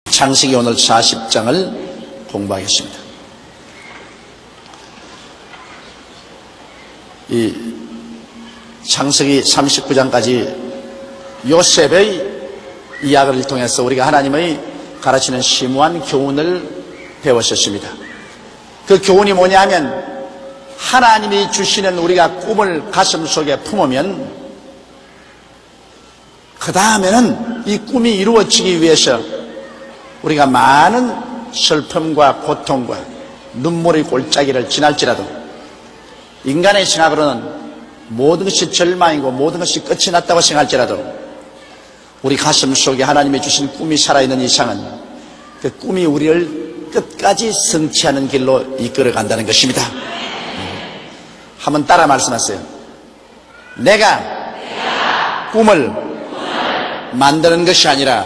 창세기 오늘 40장을 공부하겠습니다. 이 창세기 39장까지 요셉의 이야기를 통해서 우리가 하나님의 가르치는 심오한 교훈을 배웠었습니다. 그 교훈이 뭐냐 하면 하나님이 주시는 우리가 꿈을 가슴속에 품으면 그 다음에는 이 꿈이 이루어지기 위해서 우리가 많은 슬픔과 고통과 눈물의 골짜기를 지날지라도 인간의 생각으로는 모든 것이 절망이고 모든 것이 끝이 났다고 생각할지라도 우리 가슴 속에 하나님이 주신 꿈이 살아있는 이상은 그 꿈이 우리를 끝까지 성취하는 길로 이끌어 간다는 것입니다. 한번 따라 말씀하세요. 내가 꿈을 만드는 것이 아니라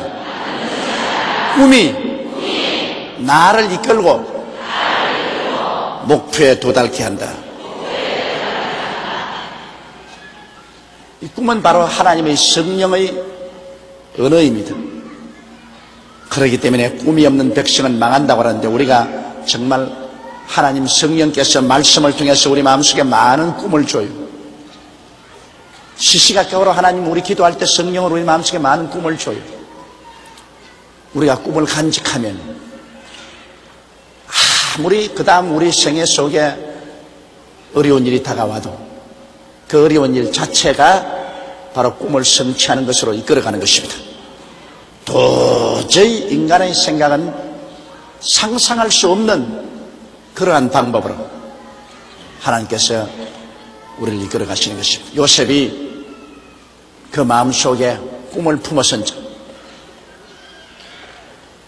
꿈이 나를 이끌고 목표에 도달케 한다. 이 꿈은 바로 하나님의 성령의 언어입니다. 그렇기 때문에 꿈이 없는 백성은 망한다고 하는데 우리가 정말 하나님 성령께서 말씀을 통해서 우리 마음속에 많은 꿈을 줘요. 시시각각으로 하나님 우리 기도할 때 성령으로 우리 마음속에 많은 꿈을 줘요. 우리가 꿈을 간직하면 아무리 그 다음 우리 생애 속에 어려운 일이 다가와도 그 어려운 일 자체가 바로 꿈을 성취하는 것으로 이끌어가는 것입니다. 도저히 인간의 생각은 상상할 수 없는 그러한 방법으로 하나님께서 우리를 이끌어 가시는 것입니다. 요셉이 그 마음속에 꿈을 품었은지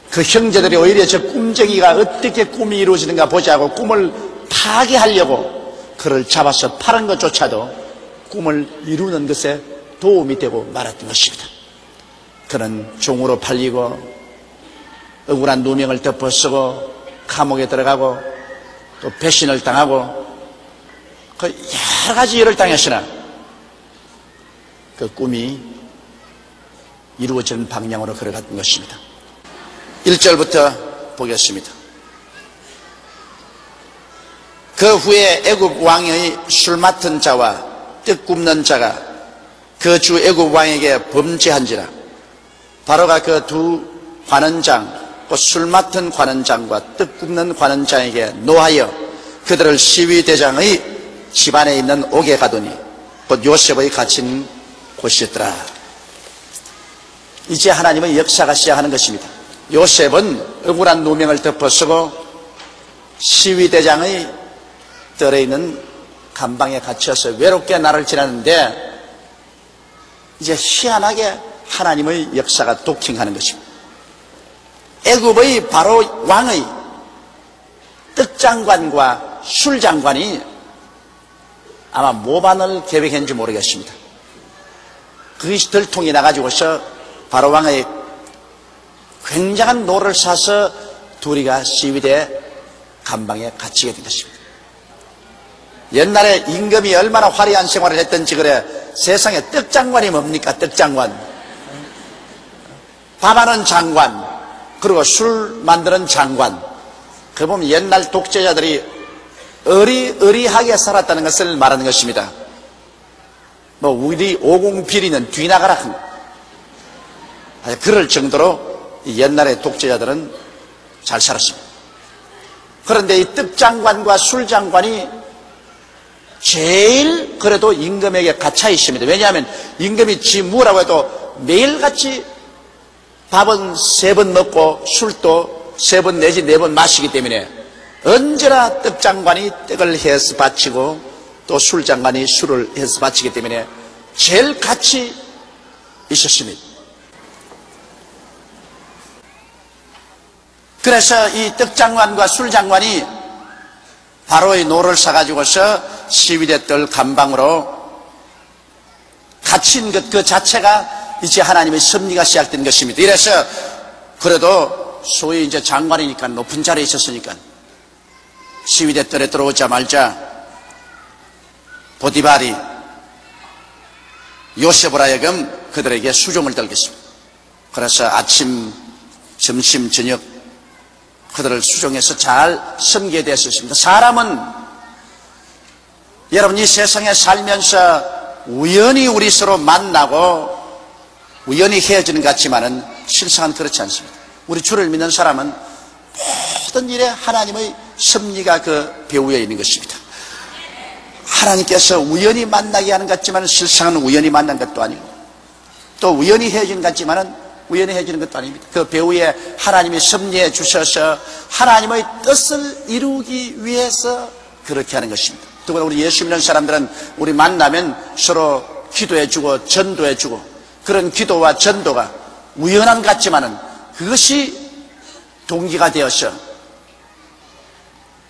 그 형제들이 오히려 저 꿈쟁이가 어떻게 꿈이 이루어지는가 보자고 꿈을 파괴하려고 그를 잡아서 파는 것조차도 꿈을 이루는 것에 도움이 되고 말았던 것입니다. 그는 종으로 팔리고 억울한 누명을 덮어쓰고 감옥에 들어가고 또 배신을 당하고 그 여러 가지 일을 당했으나 그 꿈이 이루어지는 방향으로 걸어갔던 것입니다. 1절부터 보겠습니다. 그 후에 애굽 왕의 술 맡은 자와 뜻 굽는 자가 그 주 애굽 왕에게 범죄한지라. 바로가 그 두 관원장 곧 술 맡은 관원장과 뜻 굽는 관원장에게 노하여 그들을 시위대장의 집안에 있는 옥에 가두니 곧 요셉의 갇힌 곳이었더라. 이제 하나님의 역사가 시작하는 것입니다. 요셉은 억울한 누명을 덮어쓰고 시위대장의 뜰에 있는 감방에 갇혀서 외롭게 날을 지났는데 이제 희한하게 하나님의 역사가 도킹하는 것입니다. 애굽의 바로 왕의 떡장관과 술장관이 아마 모반을 계획했는지 모르겠습니다. 그것이 들통이 나가지고서 바로 왕의 굉장한 노를 사서 둘이가 시위대 감방에 갇히게 된 것입니다. 옛날에 임금이 얼마나 화려한 생활을 했던지 그래. 세상에 떡장관이 뭡니까? 떡장관. 밥하는 장관, 그리고 술 만드는 장관. 그 보면 옛날 독재자들이 어리어리하게 살았다는 것을 말하는 것입니다. 뭐 우리 오공비리는 뒤나가라. 그럴 정도로 옛날의 독재자들은 잘 살았습니다. 그런데 이 떡장관과 술장관이 제일 그래도 임금에게 갇혀 있습니다. 왜냐하면 임금이 지 뭐라고 해도 매일같이 밥은 3번 먹고 술도 3번 내지 4번 마시기 때문에 언제나 떡장관이 떡을 해서 바치고 또 술장관이 술을 해서 바치기 때문에 제일 같이 있었습니다. 그래서 이 떡장관과 술장관이 바로의 노를 사가지고서 시위대 뜰 감방으로 갇힌 것 그 자체가 이제 하나님의 섭리가 시작된 것입니다. 이래서 그래도 소위 이제 장관이니까 높은 자리에 있었으니까 시위대 뜰에 들어오자마자 보디발이 요셉을 하여금 그들에게 수종을 떨겠습니다. 그래서 아침, 점심, 저녁 그들을 수종해서 잘 섬기게 되었습니다. 사람은 여러분 이 세상에 살면서 우연히 우리 서로 만나고 우연히 헤어지는 것 같지만은 실상은 그렇지 않습니다. 우리 주를 믿는 사람은 모든 일에 하나님의 섭리가 그 배후에 있는 것입니다. 하나님께서 우연히 만나게 하는 것 같지만 실상은 우연히 만난 것도 아니고 또 우연히 헤어지는 것 같지만 우연히 헤어지는 것도 아닙니다. 그 배후에 하나님이 섭리해 주셔서 하나님의 뜻을 이루기 위해서 그렇게 하는 것입니다. 더구나 우리 예수 믿는 사람들은 우리 만나면 서로 기도해 주고 전도해 주고 그런 기도와 전도가 우연한 것 같지만은 그것이 동기가 되어서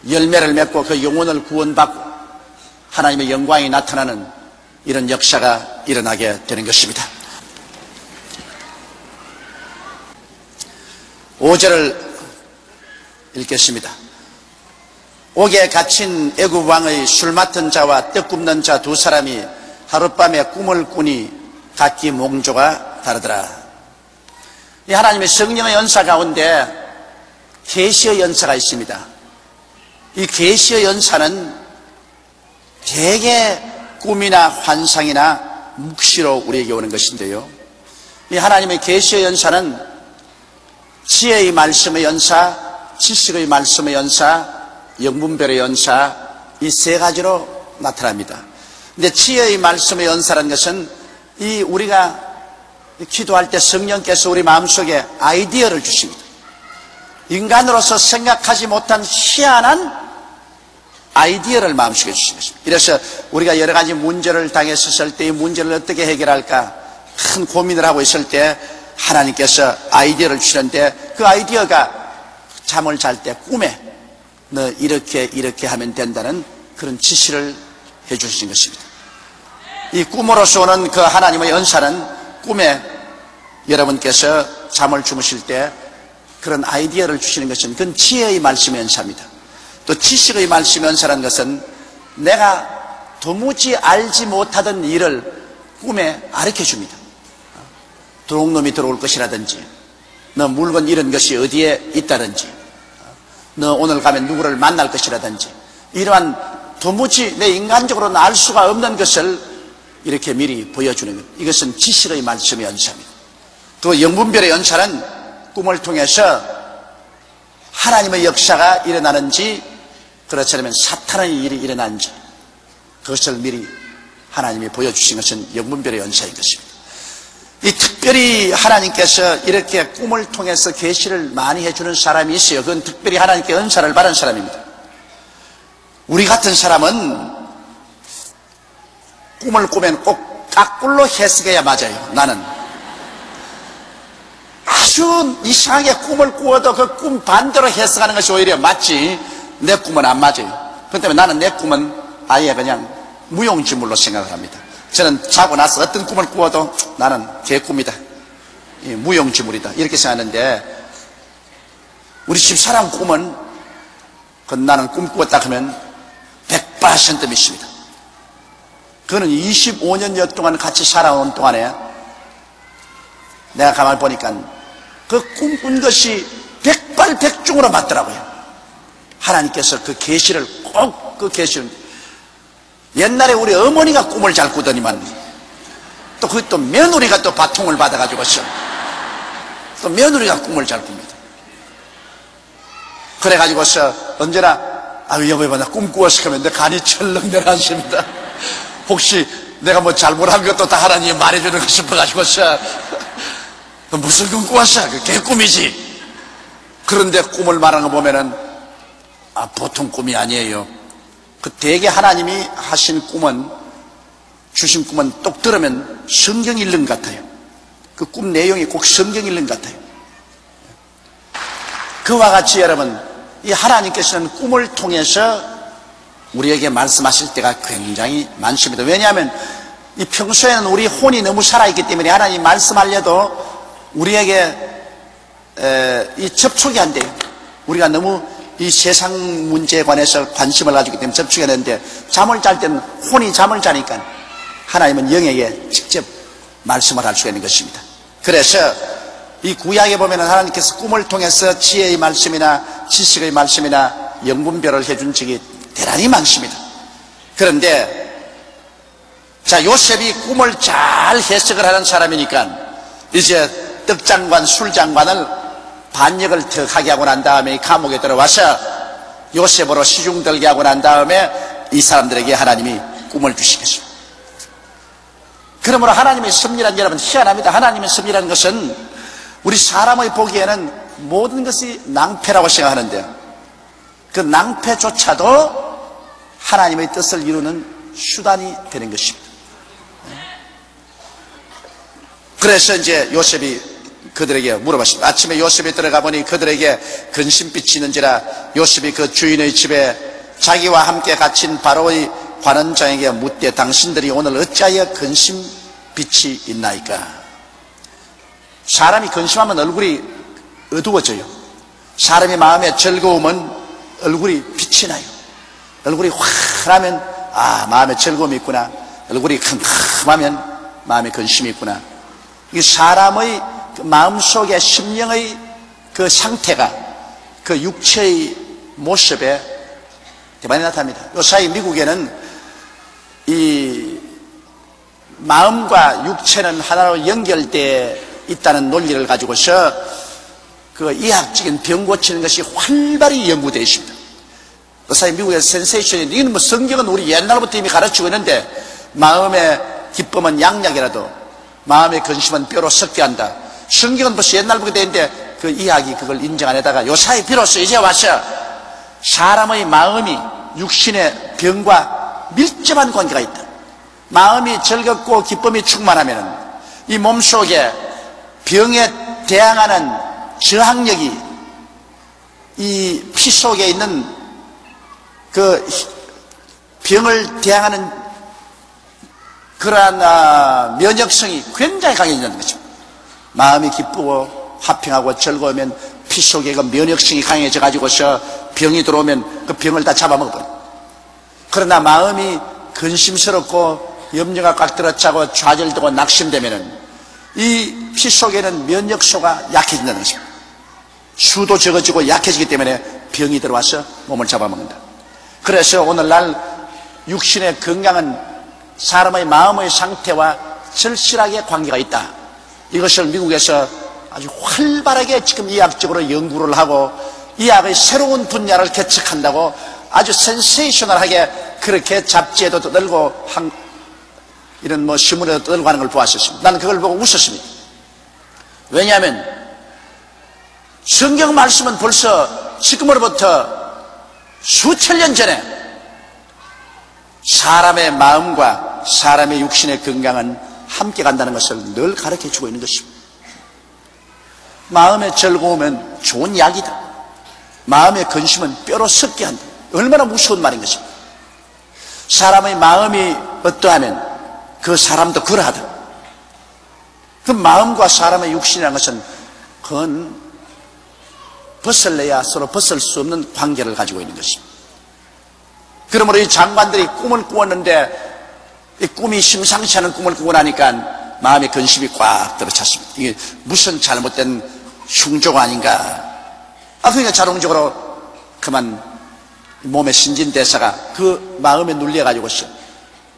열매를 맺고 그 영혼을 구원받고 하나님의 영광이 나타나는 이런 역사가 일어나게 되는 것입니다. 5절을 읽겠습니다. 옥에 갇힌 애굽 왕의 술 맡은 자와 떡 굽는 자 두 사람이 하룻밤에 꿈을 꾸니 각기 몽조가 다르더라. 이 하나님의 성령의 연사 가운데 계시의 연사가 있습니다. 이 계시의 연사는 대개 꿈이나 환상이나 묵시로 우리에게 오는 것인데요. 이 하나님의 계시의 연사는 지혜의 말씀의 연사, 지식의 말씀의 연사, 영분별의 연사 이 세 가지로 나타납니다. 근데 지혜의 말씀의 연사라는 것은 이 우리가 기도할 때 성령께서 우리 마음속에 아이디어를 주십니다. 인간으로서 생각하지 못한 희한한 아이디어를 마음속에 주신 것입니다. 그래서 우리가 여러 가지 문제를 당했을 때 이 문제를 어떻게 해결할까 큰 고민을 하고 있을 때 하나님께서 아이디어를 주시는데 그 아이디어가 잠을 잘 때 꿈에 너 이렇게 하면 된다는 그런 지시를 해 주신 것입니다. 이 꿈으로서 오는 그 하나님의 연사는 꿈에 여러분께서 잠을 주무실 때 그런 아이디어를 주시는 것은 그건 지혜의 말씀의 연사입니다. 또 지식의 말씀의 연사라는 것은 내가 도무지 알지 못하던 일을 꿈에 가르쳐 줍니다. 도둑놈이 들어올 것이라든지 너 물건 잃은 것이 어디에 있다든지 너 오늘 가면 누구를 만날 것이라든지 이러한 도무지 내 인간적으로는 알 수가 없는 것을 이렇게 미리 보여주는 것. 이것은 지식의 말씀의 연사입니다. 또 영분별의 연사는 꿈을 통해서 하나님의 역사가 일어나는지 그렇지 않으면 사탄의 일이 일어나는지 그것을 미리 하나님이 보여주신 것은 영분별의 연사인 것입니다. 이 특별히 하나님께서 이렇게 꿈을 통해서 계시를 많이 해주는 사람이 있어요. 그건 특별히 하나님께 은사를 받은 사람입니다. 우리 같은 사람은 꿈을 꾸면 꼭 까꿀로 해석해야 맞아요. 나는 아주 이상하게 꿈을 꾸어도 그 꿈 반대로 해석하는 것이 오히려 맞지 내 꿈은 안 맞아요. 그렇기 때문에 나는 내 꿈은 아예 그냥 무용지물로 생각을 합니다. 저는 자고 나서 어떤 꿈을 꾸어도 나는 개꿈이다, 무용지물이다 이렇게 생각하는데 우리 집 사람 꿈은 나는 꿈 꾸었다 하면 100% 믿습니다. 그는 25년여 동안 같이 살아온 동안에 내가 가만히 보니까 그 꿈꾼 것이 백발백중으로 맞더라고요. 하나님께서 그 계시를 꼭 그 계시를 옛날에 우리 어머니가 꿈을 잘 꾸더니만 또 그것도 며느리가 또 바통을 받아가지고서 또 며느리가 꿈을 잘 꿉니다. 그래가지고서 언제나 여보 나 꿈 꾸었어 하면 내 간이 철렁 내려앉습니다. 혹시 내가 뭐 잘못한 것도 다 하나님이 말해주는 거 싶어가지고서 무슨 꿈 꾸었어? 그 개꿈이지. 그런데 꿈을 말하는 거 보면은 보통 꿈이 아니에요. 그 대개 하나님이 하신 꿈은 주신 꿈은 똑 들으면 성경 읽는 것 같아요. 그 꿈 내용이 꼭 성경 읽는 것 같아요. 그와 같이 여러분 이 하나님께서는 꿈을 통해서 우리에게 말씀하실 때가 굉장히 많습니다. 왜냐하면 이 평소에는 우리 혼이 너무 살아있기 때문에 하나님 말씀하려도 우리에게 이 접촉이 안 돼요. 우리가 너무 이 세상 문제에 관해서 관심을 가지기 때문에 접촉이 안 되는데 잠을 잘 때는 혼이 잠을 자니까 하나님은 영에게 직접 말씀을 할 수가 있는 것입니다. 그래서 이 구약에 보면은 하나님께서 꿈을 통해서 지혜의 말씀이나 지식의 말씀이나 영분별을 해준 적이 대단히 많습니다. 그런데 자, 요셉이 꿈을 잘 해석을 하는 사람이니까 이제 떡장관, 술장관을 반역을 더 하게 하고 난 다음에 감옥에 들어와서 요셉으로 시중 들게 하고 난 다음에 이 사람들에게 하나님이 꿈을 주시겠습니다. 그러므로 하나님의 섭리란, 여러분 희한합니다. 하나님의 섭리라는 것은 우리 사람의 보기에는 모든 것이 낭패라고 생각하는데 그 낭패조차도 하나님의 뜻을 이루는 수단이 되는 것입니다. 그래서 이제 요셉이 그들에게 물어봤습니다. 아침에 요셉이 들어가 보니 그들에게 근심빛이 있는지라 요셉이 그 주인의 집에 자기와 함께 갇힌 바로의 관원장에게 묻되 당신들이 오늘 어찌하여 근심빛이 있나이까? 사람이 근심하면 얼굴이 어두워져요. 사람이 마음에 즐거우면 얼굴이 빛이 나요. 얼굴이 환하면 아, 마음에 즐거움이 있구나. 얼굴이 캄캄하면 마음에 근심이 있구나. 이 사람의 마음속의 심령의 그 상태가 그 육체의 모습에 대만히 나타납니다. 요사이 미국에는 이 마음과 육체는 하나로 연결되어 있다는 논리를 가지고서 그 이학적인 병 고치는 것이 활발히 연구되어 있습니다. 요사이 미국의 센세이션이 이건 뭐 성경은 우리 옛날부터 이미 가르치고 있는데 마음의 기쁨은 양약이라도 마음의 근심은 뼈로 썩게 한다. 성경은 벌써 옛날부터 되는데 그 이야기 그걸 인정 안 해다가 요사이 비로소 이제 와서 사람의 마음이 육신의 병과 밀접한 관계가 있다. 마음이 즐겁고 기쁨이 충만하면 이 몸속에 병에 대항하는 저항력이 이 피 속에 있는 그 병을 대항하는 그러한 면역성이 굉장히 강해진다는 거죠. 마음이 기쁘고 화평하고 즐거우면 피 속에 그 면역성이 강해져 가지고서 병이 들어오면 그 병을 다 잡아먹어버려요. 그러나 마음이 근심스럽고 염려가 꽉 들어차고 좌절되고 낙심되면은 이 피 속에는 면역소가 약해진다는 것입니다. 수도 적어지고 약해지기 때문에 병이 들어와서 몸을 잡아먹는다. 그래서 오늘날 육신의 건강은 사람의 마음의 상태와 절실하게 관계가 있다. 이것을 미국에서 아주 활발하게 지금 이학적으로 연구를 하고 이학의 새로운 분야를 개척한다고 아주 센세이셔널하게 그렇게 잡지에도 떠들고 이런 뭐 신문에도 떠들고 하는 걸 보았었습니다. 나는 그걸 보고 웃었습니다. 왜냐하면 성경 말씀은 벌써 지금으로부터 수천 년 전에 사람의 마음과 사람의 육신의 건강은 함께 간다는 것을 늘 가르쳐주고 있는 것입니다. 마음의 즐거움은 좋은 약이다. 마음의 근심은 뼈로 썩게 한다. 얼마나 무서운 말인 것입니다. 사람의 마음이 어떠하면 그 사람도 그러하다. 그 마음과 사람의 육신이라는 것은 그건 벗을래야 서로 벗을 수 없는 관계를 가지고 있는 것입니다. 그러므로 이 장관들이 꿈을 꾸었는데 이 꿈이 심상치 않은 꿈을 꾸고 나니까 마음의 근심이 꽉 들어찼습니다. 이게 무슨 잘못된 흉조가 아닌가. 그러니까 자동적으로 그만 몸의 신진대사가 그 마음에 눌려가지고서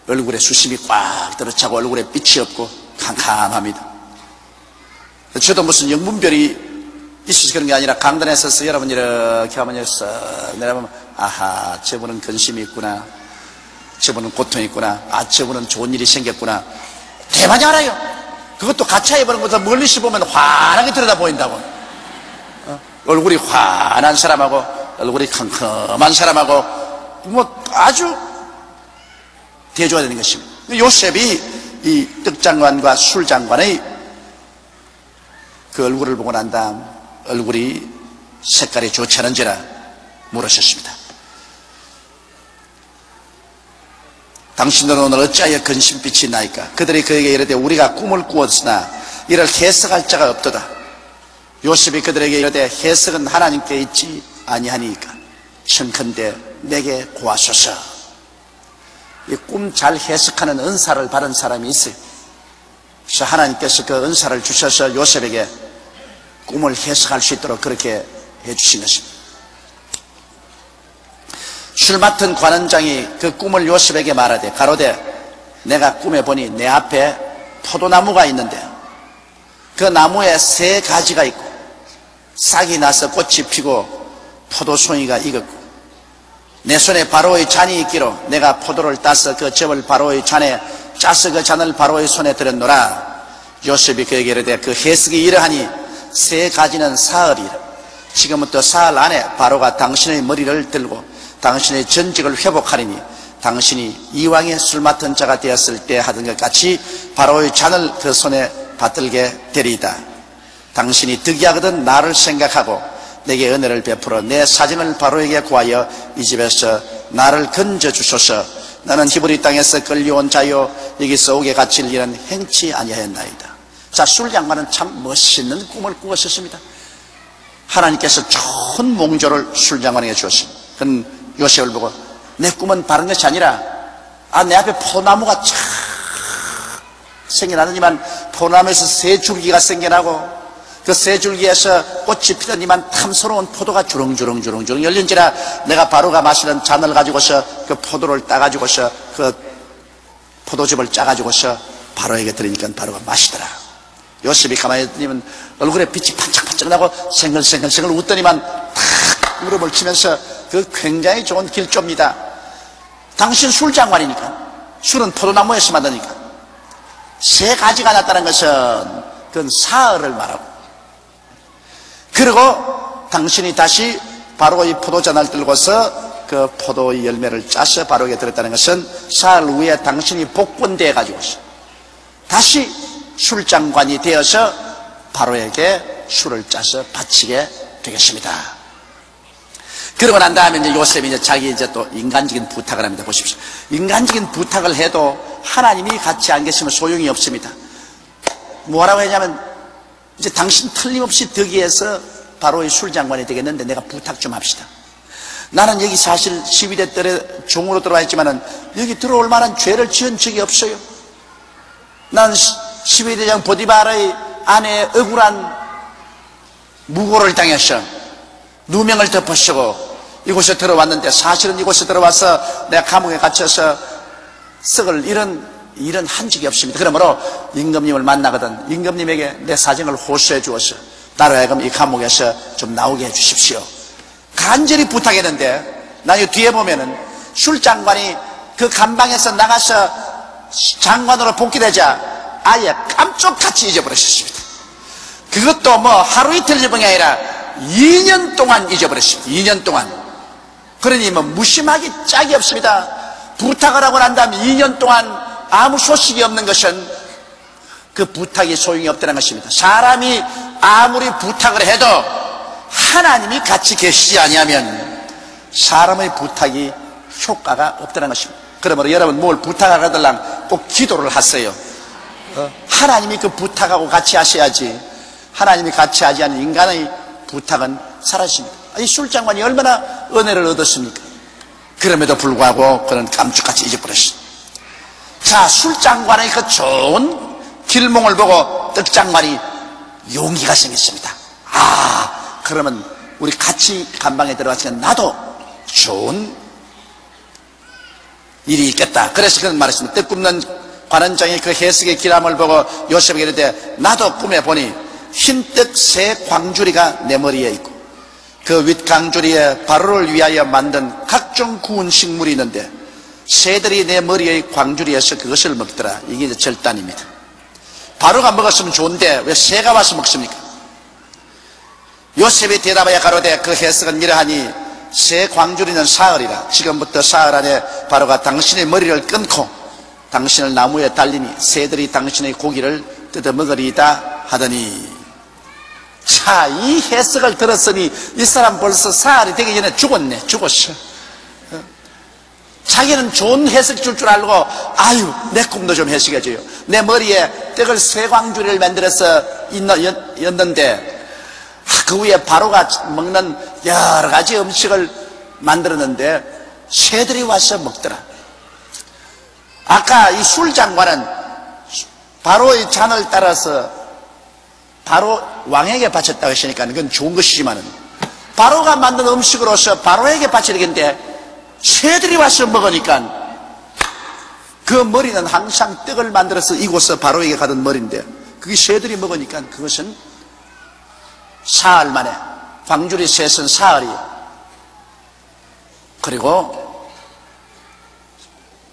얼굴에 수심이 꽉 들어차고 얼굴에 빛이 없고 캄캄합니다. 저도 무슨 영분별이 있어서 그런 게 아니라 강단에 서서 여러분 이렇게 하면 쓱 내려보면 아하, 저분은 근심이 있구나. 저분은 고통이 있구나. 저분은 좋은 일이 생겼구나. 대만이 알아요. 그것도 가차해 보는 것보다 멀리서 보면 환하게 들여다 보인다고. 얼굴이 환한 사람하고 얼굴이 캄캄한 사람하고 뭐 아주 대조가 되는 것입니다. 요셉이 이 떡장관과 술장관의 그 얼굴을 보고 난 다음 얼굴이 색깔이 좋지 않은지라 물으셨습니다. 당신들은 오늘 어찌하여 근심빛이 나이까? 그들이 그에게 이르되 우리가 꿈을 꾸었으나 이를 해석할 자가 없도다. 요셉이 그들에게 이르되 해석은 하나님께 있지 아니하니까 청컨대 내게 고하소서. 이 꿈 잘 해석하는 은사를 받은 사람이 있어요. 그래서 하나님께서 그 은사를 주셔서 요셉에게 꿈을 해석할 수 있도록 그렇게 해주신 것입니다. 술 맡은 관원장이 그 꿈을 요셉에게 말하되 가로되 내가 꿈에 보니 내 앞에 포도나무가 있는데 그 나무에 세 가지가 있고 싹이 나서 꽃이 피고 포도송이가 익었고 내 손에 바로의 잔이 있기로 내가 포도를 따서 그 즙을 바로의 잔에 짜서 그 잔을 바로의 손에 들었노라. 요셉이 그에게 이르되 그 해석이 이러하니 세 가지는 사흘이라. 지금부터 사흘 안에 바로가 당신의 머리를 들고 당신의 전직을 회복하리니 당신이 이왕의 술 맡은 자가 되었을 때 하던 것 같이 바로의 잔을 그 손에 받들게 되리이다. 당신이 득이하거든 나를 생각하고 내게 은혜를 베풀어 내 사정을 바로에게 구하여 이 집에서 나를 건져주소서. 나는 히브리 땅에서 끌려온 자요 여기서 옥에 갇힐 일은 행치 아니하였나이다. 자, 술장관은 참 멋있는 꿈을 꾸었었습니다. 하나님께서 좋은 몽조를 술장관에게 주었습니다. 그는 요셉을 보고 내 꿈은 바른 것이 아니라 내 앞에 포도나무가 쫙 생겨나더니만 포도나무에서 세 줄기가 생겨나고 그 세 줄기에서 꽃이 피더니만 탐스러운 포도가 주렁주렁 열린지라 내가 바로가 마시는 잔을 가지고서 그 포도를 따가지고서 그 포도즙을 짜가지고서 바로에게 드리니까 바로가 마시더라. 요셉이 가만히 있더니만 얼굴에 빛이 반짝반짝 나고 생글생글 웃더니만 탁 무릎을 치면서 그 굉장히 좋은 길조입니다. 당신 술장관이니까 술은 포도나무에서 만드니까 세 가지가 났다는 것은 그건 사흘을 말하고 그리고 당신이 다시 바로의 포도잔을 들고서 그 포도의 열매를 짜서 바로에게 드렸다는 것은 사흘 후에 당신이 복권되어 가지고서 다시 술장관이 되어서 바로에게 술을 짜서 바치게 되겠습니다. 그러고 난 다음에 이제 요셉이 이제 자기 이제 또 인간적인 부탁을 합니다. 보십시오. 인간적인 부탁을 해도 하나님이 같이 안 계시면 소용이 없습니다. 뭐라고 했냐면 이제 당신 틀림없이 득이해서 바로의 술장관이 되겠는데 내가 부탁 좀 합시다. 나는 여기 사실 12대 때 종으로 들어와 있지만은 여기 들어올 만한 죄를 지은 적이 없어요. 난 12대장 보디발의 아내의 억울한 무고를 당했어. 누명을 덮으시고 이곳에 들어왔는데 사실은 이곳에 들어와서 내가 감옥에 갇혀서 썩을 일은 한 적이 없습니다. 그러므로 임금님을 만나거든 임금님에게 내 사정을 호소해 주어서 나로 하여금 이 감옥에서 좀 나오게 해 주십시오. 간절히 부탁했는데 나중에 뒤에 보면은 술장관이 그 감방에서 나가서 장관으로 복귀되자 아예 깜짝같이 잊어버렸습니다. 그것도 뭐 하루 이틀 잊어버린 게 아니라 2년 동안 잊어버렸습니다. 2년 동안. 그러니 뭐 무심하기 짝이 없습니다. 부탁을 하고 난 다음 2년 동안 아무 소식이 없는 것은 그 부탁이 소용이 없다는 것입니다. 사람이 아무리 부탁을 해도 하나님이 같이 계시지 아니하면 사람의 부탁이 효과가 없다는 것입니다. 그러므로 여러분 뭘 부탁하거들랑 꼭 기도를 하세요. 하나님이 그 부탁하고 같이 하셔야지 하나님이 같이 하지 않은 인간의 부탁은 사라집니다. 이 술장관이 얼마나 은혜를 얻었습니까? 그럼에도 불구하고 그는 감쪽같이 잊어버렸습니다. 자, 술장관의 그 좋은 길몽을 보고 떡장관이 용기가 생겼습니다. 그러면 우리 같이 감방에 들어갔으니까 나도 좋은 일이 있겠다. 그래서 그는 말했습니다. 떡 굽는 관원장이 그 해석의 기람을 보고 요셉에게 이르되 나도 꿈에 보니 흰떡 새 광주리가 내 머리에 있고 그 윗광주리에 바로를 위하여 만든 각종 구운 식물이 있는데 새들이 내 머리의 광주리에서 그것을 먹더라. 이게 이제 절단입니다. 바로가 먹었으면 좋은데 왜 새가 와서 먹습니까? 요셉이 대답하여 가로되 그 해석은 이러하니 새 광주리는 사흘이라. 지금부터 사흘 안에 바로가 당신의 머리를 끊고 당신을 나무에 달리니 새들이 당신의 고기를 뜯어 먹으리이다 하더니, 자, 이 해석을 들었으니 이 사람 벌써 사흘이 되기 전에 죽었어. 자기는 좋은 해석 줄 알고 내 꿈도 좀 해석해줘요. 내 머리에 떡을 새 광주리를 만들어서 였는데 그 위에 바로가 먹는 여러 가지 음식을 만들었는데 새들이 와서 먹더라. 아까 이 술장관은 바로의 잔을 따라서 바로 왕에게 바쳤다고 하시니까 그건 좋은 것이지만은 바로가 만든 음식으로서 바로에게 바쳐야 되겠는데 새들이 와서 먹으니까 그 머리는 항상 떡을 만들어서 이곳서 바로에게 가던 머리인데 그게 새들이 먹으니까 그것은 사흘 만에 광주리 셋은 사흘이에요. 그리고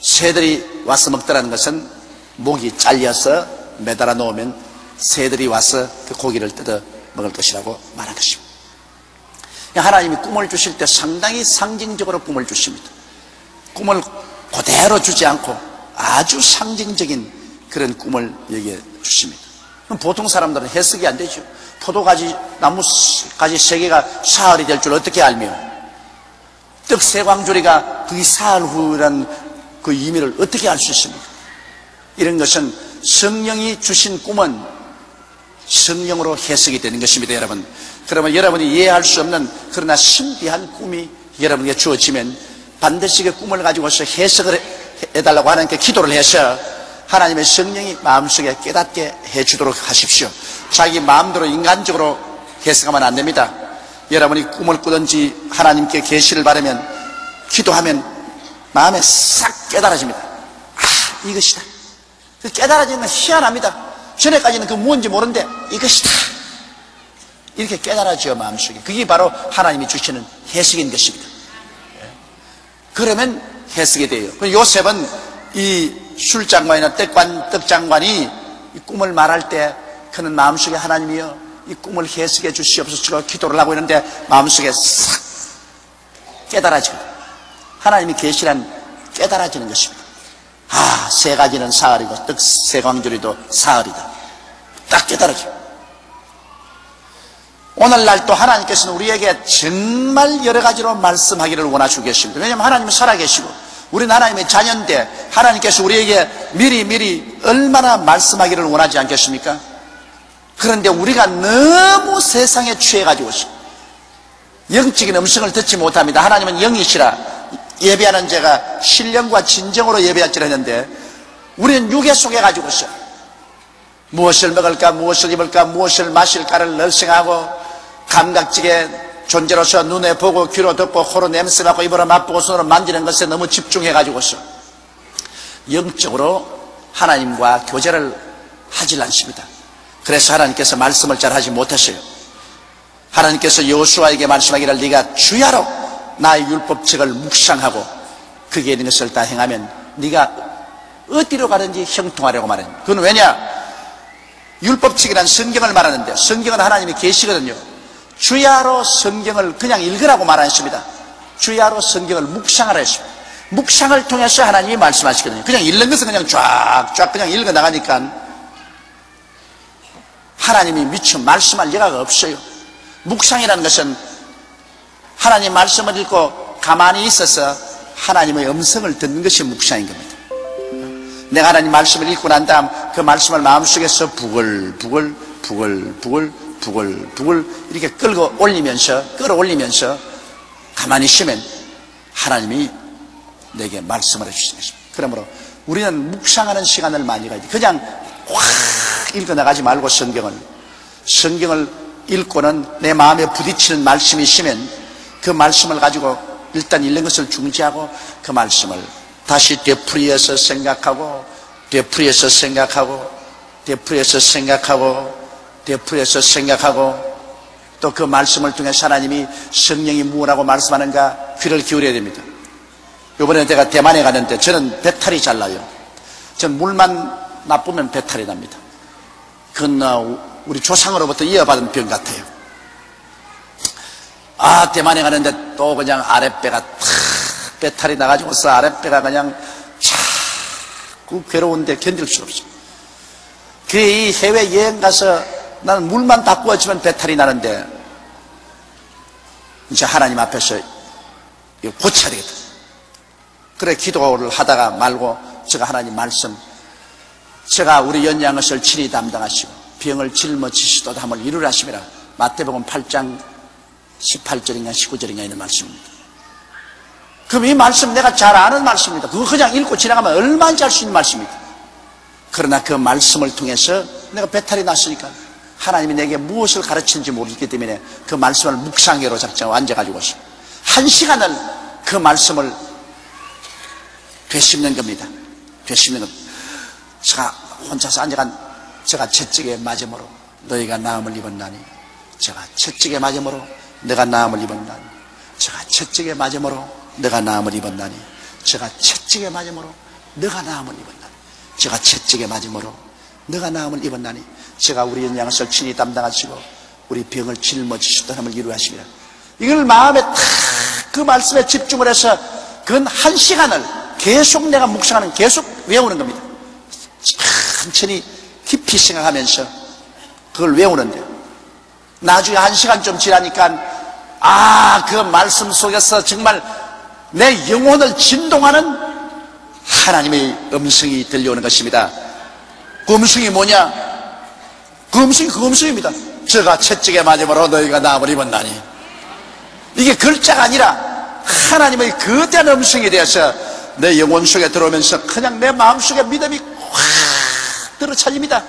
새들이 와서 먹더라는 것은 목이 잘려서 매달아 놓으면 새들이 와서 그 고기를 뜯어 먹을 것이라고 말한 것입니다. 하나님이 꿈을 주실 때 상당히 상징적으로 꿈을 주십니다. 꿈을 그대로 주지 않고 아주 상징적인 그런 꿈을 얘기해 주십니다. 그럼 보통 사람들은 해석이 안 되죠. 포도가지, 나무가지 3개가 사흘이 될 줄 어떻게 알며 떡 3광조리가 그게 사흘 후라는 그 의미를 어떻게 알 수 있습니까? 이런 것은 성령이 주신 꿈은 성령으로 해석이 되는 것입니다, 여러분. 그러면 여러분이 이해할 수 없는 그러나 신비한 꿈이 여러분에게 주어지면 반드시 그 꿈을 가지고서 해석을 해달라고 하나님께 기도를 해서 하나님의 성령이 마음속에 깨닫게 해주도록 하십시오. 자기 마음대로 인간적으로 해석하면 안 됩니다. 여러분이 꿈을 꾸든지 하나님께 계시를 바라면 기도하면 마음에 싹 깨달아집니다. 아, 이것이다. 그 깨달아지는 건 희한합니다. 전에까지는 그 무엇인지 모르는데 이것이다. 이렇게 깨달아져요, 마음속에. 그게 바로 하나님이 주시는 해석인 것입니다. 그러면 해석이 돼요. 요셉은 이 술장관이나 떡장관이 이 꿈을 말할 때 그는 마음속에 하나님이여 이 꿈을 해석해 주시옵소서 기도를 하고 있는데 마음속에 싹 깨달아지거든요. 하나님이 계시란 깨달아지는 것입니다. 아, 3가지는 사흘이고 떡 3광조리도 사흘이다. 딱 깨달아져요. 오늘날 또 하나님께서는 우리에게 정말 여러 가지로 말씀하기를 원하시고 계십니다. 왜냐하면 하나님은 살아계시고 우리는 하나님의 자녀인데 하나님께서 우리에게 미리 얼마나 말씀하기를 원하지 않겠습니까? 그런데 우리가 너무 세상에 취해가지고서 영적인 음성을 듣지 못합니다. 하나님은 영이시라 예배하는 자가 신령과 진정으로 예배할지라 했는데 우리는 육에 속해가지고서 무엇을 먹을까 무엇을 입을까 무엇을 마실까를 늘 생각하고 감각적인 존재로서 눈에 보고 귀로 듣고 코로 냄새 맡고 입으로 맛보고 손으로 만지는 것에 너무 집중해가지고서 영적으로 하나님과 교제를 하질 않습니다. 그래서 하나님께서 말씀을 잘 하지 못하셔요. 하나님께서 여호수아에게 말씀하기를 네가 주야로 나의 율법책을 묵상하고 거기에 있는 것을 다 행하면 네가 어디로 가든지 형통하려고 말합니다. 그건 왜냐? 율법책이란 성경을 말하는데 성경은 하나님이 계시거든요. 주야로 성경을 그냥 읽으라고 말하셨습니다. 주야로 성경을 묵상하라 했습니다. 묵상을 통해서 하나님이 말씀하시거든요. 그냥 읽는 것은 그냥 쫙쫙 그냥 읽어 나가니까 하나님이 미처 말씀할 여가가 없어요. 묵상이라는 것은 하나님 말씀을 읽고 가만히 있어서 하나님의 음성을 듣는 것이 묵상인 겁니다. 내가 하나님 말씀을 읽고 난 다음 그 말씀을 마음속에서 부글부글 이렇게 끌어올리면서 가만히 쉬면 하나님이 내게 말씀을 해주시는 것입니다. 그러므로 우리는 묵상하는 시간을 많이 가야 돼. 그냥 확 읽어 나가지 말고 성경을 읽고는 내 마음에 부딪히는 말씀이 있으면 그 말씀을 가지고 일단 읽는 것을 중지하고 그 말씀을 다시 되풀이해서 생각하고 또 그 말씀을 통해서 하나님이 성령이 무엇하고 말씀하는가 귀를 기울여야 됩니다. 이번에 제가 대만에 갔는데 저는 배탈이 잘 나요. 전 물만 나쁘면 배탈이 납니다. 그건 우리 조상으로부터 이어받은 병 같아요. 아, 대만에 가는데 또 그냥 아랫배가 탁 배탈이 나가지고서 아랫배가 그냥 자꾸 괴로운데 견딜 수 없어. 이 해외 여행 가서 나는 물만 다 부어지면 배탈이 나는데 이제 하나님 앞에서 이거 고쳐야 되겠다. 그래 기도를 하다가 말고 제가 하나님 말씀 제가 우리 연양 것을 친히 담당하시고 병을 짊어지시도다 함을 이루라 하심이라 마태복음 8장 18절인가 19절인가 있는 말씀입니다. 그럼 이 말씀 내가 잘 아는 말씀입니다. 그거 그냥 읽고 지나가면 얼마나 잘 수 있는 말씀입니다. 그러나 그 말씀을 통해서 내가 배탈이 났으니까 하나님이 내게 무엇을 가르치는지 모르기 때문에 그 말씀을 묵상회로 작정하고 앉아가지고서 1시간을 그 말씀을 되씹는 겁니다. 되씹는 겁니다. 제가 혼자서 앉아간 제가 채찍에 맞음으로 너희가 나음을 입었나니, 제가 채찍에 맞음으로 내가 나음을 입었나니, 제가 채찍에 맞음으로 내가 나음을 입었나니, 제가 채찍에 맞음으로 내가 나음을 입었나니, 제가 채찍에 맞음으로 내가 나음을 입었나니, 제가 우리 연양을 친히 담당하시고 우리 병을 짊어지셨던 함을 이루하시리라. 이걸 마음에 탁 그 말씀에 집중을 해서 그건 1시간을 계속 내가 묵상하는, 계속 외우는 겁니다. 천천히 깊이 생각하면서 그걸 외우는데, 나중에 1시간 좀 지나니까 그 말씀 속에서 정말 내 영혼을 진동하는 하나님의 음성이 들려오는 것입니다. 그 음성이 뭐냐? 그 음성입니다. 제가 채찍에 맞음으로 너희가 나음을 입었나니. 이게 글자가 아니라 하나님의 거대한 음성이 되어서 내 영혼 속에 들어오면서 그냥 내 마음속에 믿음이 확 들어차집니다.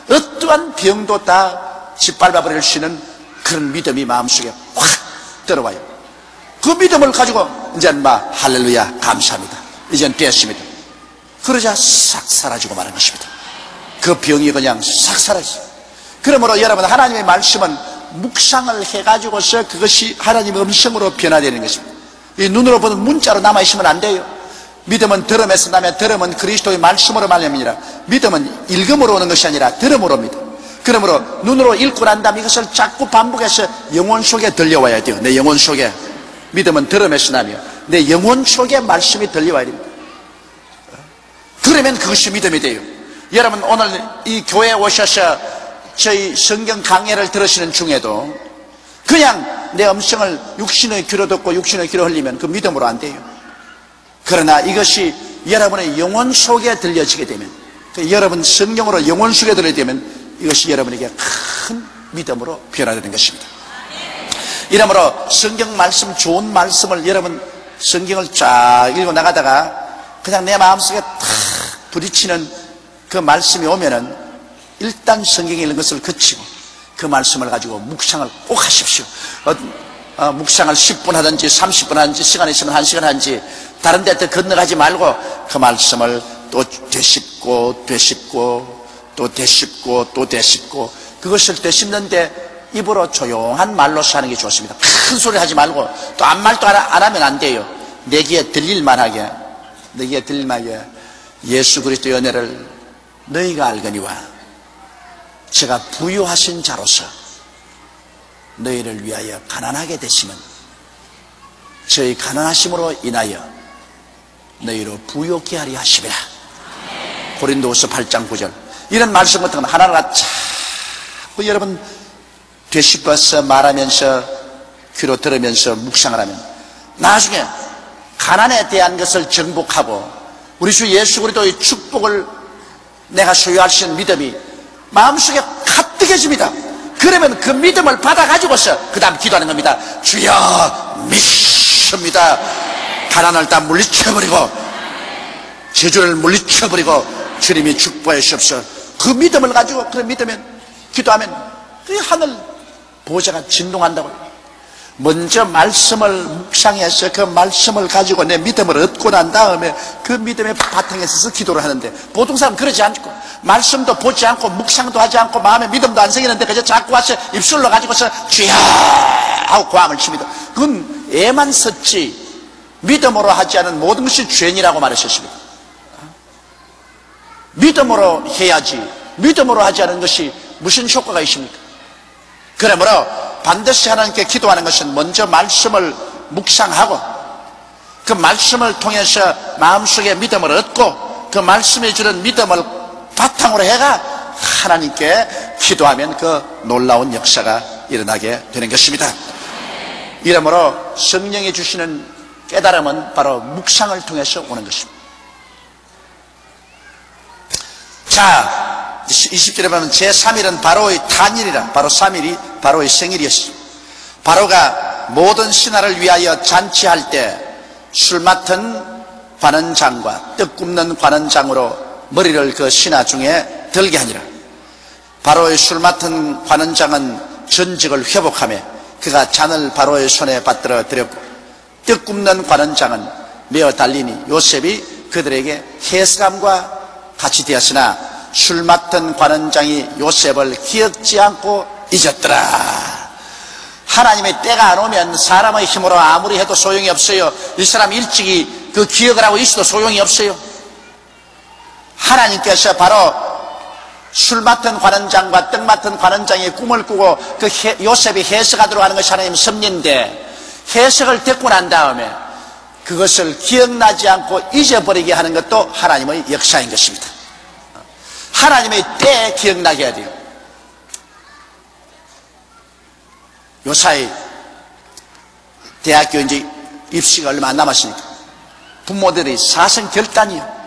어떠한 병도 다 짓밟아버릴 수 있는 그런 믿음이 마음속에 확 들어와요. 그 믿음을 가지고 이제는 할렐루야 감사합니다, 이제는 됐습니다. 그러자 싹 사라지고 마는 것입니다. 그 병이 그냥 싹 사라졌어요. 그러므로 여러분, 하나님의 말씀은 묵상을 해가지고서 그것이 하나님의 음성으로 변화되는 것입니다. 이 눈으로 보는 문자로 남아있으면 안 돼요. 믿음은 들음에서 나며 들음은 그리스도의 말씀으로 말미암으니라. 믿음은 읽음으로 오는 것이 아니라 들음으로 옵니다. 그러므로 눈으로 읽고 난 다음에 이것을 자꾸 반복해서 영혼 속에 들려와야 돼요. 내 영혼 속에. 믿음은 들음에서 나며 내 영혼 속에 말씀이 들려와야 됩니다. 그러면 그것이 믿음이 돼요. 여러분, 오늘 이 교회에 오셔서 저희 성경 강해를 들으시는 중에도 그냥 내 음성을 육신의 귀로 듣고 육신의 귀로 흘리면 그 믿음으로 안 돼요. 그러나 이것이 여러분의 영혼 속에 들려지게 되면, 여러분 성령으로 영혼 속에 들려지면 이것이 여러분에게 큰 믿음으로 변화되는 것입니다. 이러므로 성경 말씀, 좋은 말씀을 여러분 성경을 쫙 읽고 나가다가 그냥 내 마음속에 탁 부딪히는 그 말씀이 오면은 일단 성경에 있는 것을 그치고 그 말씀을 가지고 묵상을 꼭 하십시오. 묵상을 10분 하든지 30분 하든지 시간이 있으면 1시간 하든지 다른 데 건너가지 말고 그 말씀을 또 되씹고 또 되씹고 또 되씹고, 그것을 되씹는데 입으로 조용한 말로서 하는 게 좋습니다. 큰 소리 하지 말고 또 아무 말도 안 하면 안 돼요. 내 귀에 들릴만하게, 내 귀에 들릴만하게 예수 그리스도의 은혜를 너희가 알거니와 제가 부유하신 자로서 너희를 위하여 가난하게 되시면 저희 가난하심으로 인하여 너희로 부유케 하려 하시리라. 고린도후서 8장 9절. 이런 말씀 같은 건 하나하나 자꾸 여러분 되씹어서 말하면서 귀로 들으면서 묵상을 하면 나중에 가난에 대한 것을 정복하고 우리 주 예수 그리스도의 축복을 내가 소유할 수 있는 믿음이 마음속에 가득해집니다. 그러면 그 믿음을 받아가지고서 그 다음 기도하는 겁니다. 주여 믿습니다. 가난을 다 물리쳐버리고 저주를 물리쳐버리고 주님이 축복해 주옵소서. 그 믿음을 가지고 그 믿으면 기도하면 그 하늘 보좌가 진동한다고요. 먼저 말씀을 묵상해서 그 말씀을 가지고 내 믿음을 얻고 난 다음에 그 믿음의 바탕에 서서 기도를 하는데, 보통 사람은 그러지 않고 말씀도 보지 않고 묵상도 하지 않고 마음에 믿음도 안 생기는데 그저 자꾸 와서 입술로 가지고서 주야 하고 고함을 칩니다. 그건 애만 섰지 믿음으로 하지 않은 모든 것이 죄인이라고 말하셨습니다. 믿음으로 해야지 믿음으로 하지 않은 것이 무슨 효과가 있습니까? 그러므로 반드시 하나님께 기도하는 것은 먼저 말씀을 묵상하고 그 말씀을 통해서 마음속에 믿음을 얻고 그 말씀이 주는 믿음을 바탕으로 해가 하나님께 기도하면 그 놀라운 역사가 일어나게 되는 것입니다. 이러므로 성령이 주시는 깨달음은 바로 묵상을 통해서 오는 것입니다. 자, 20절에 보면 제3일은 바로의 탄일이라. 바로 3일이 바로의 생일이었습니다. 바로가 모든 신하를 위하여 잔치할 때 술 맡은 관원장과 떡 굽는 관원장으로 머리를 그 신하 중에 들게 하니라. 바로의 술 맡은 관원장은 전직을 회복하며 그가 잔을 바로의 손에 받들어 드렸고, 떡 굽는 관원장은 메어 달리니 요셉이 그들에게 해석함과 같이 되었으나 술 맡은 관원장이 요셉을 기억지 않고 잊었더라. 하나님의 때가 안 오면 사람의 힘으로 아무리 해도 소용이 없어요. 이 사람 일찍이 그 기억을 하고 있어도 소용이 없어요. 하나님께서 바로 술 맡은 관원장과 떡 맡은 관원장이 꿈을 꾸고 그 요셉이 해석하도록 하는 것이 하나님 섭리인데, 해석을 듣고 난 다음에 그것을 기억나지 않고 잊어버리게 하는 것도 하나님의 역사인 것입니다. 하나님의 때에 기억나게 해야 돼요. 요사이 대학교 이제 입시가 얼마 안 남았으니까 부모들이 사성결단이요.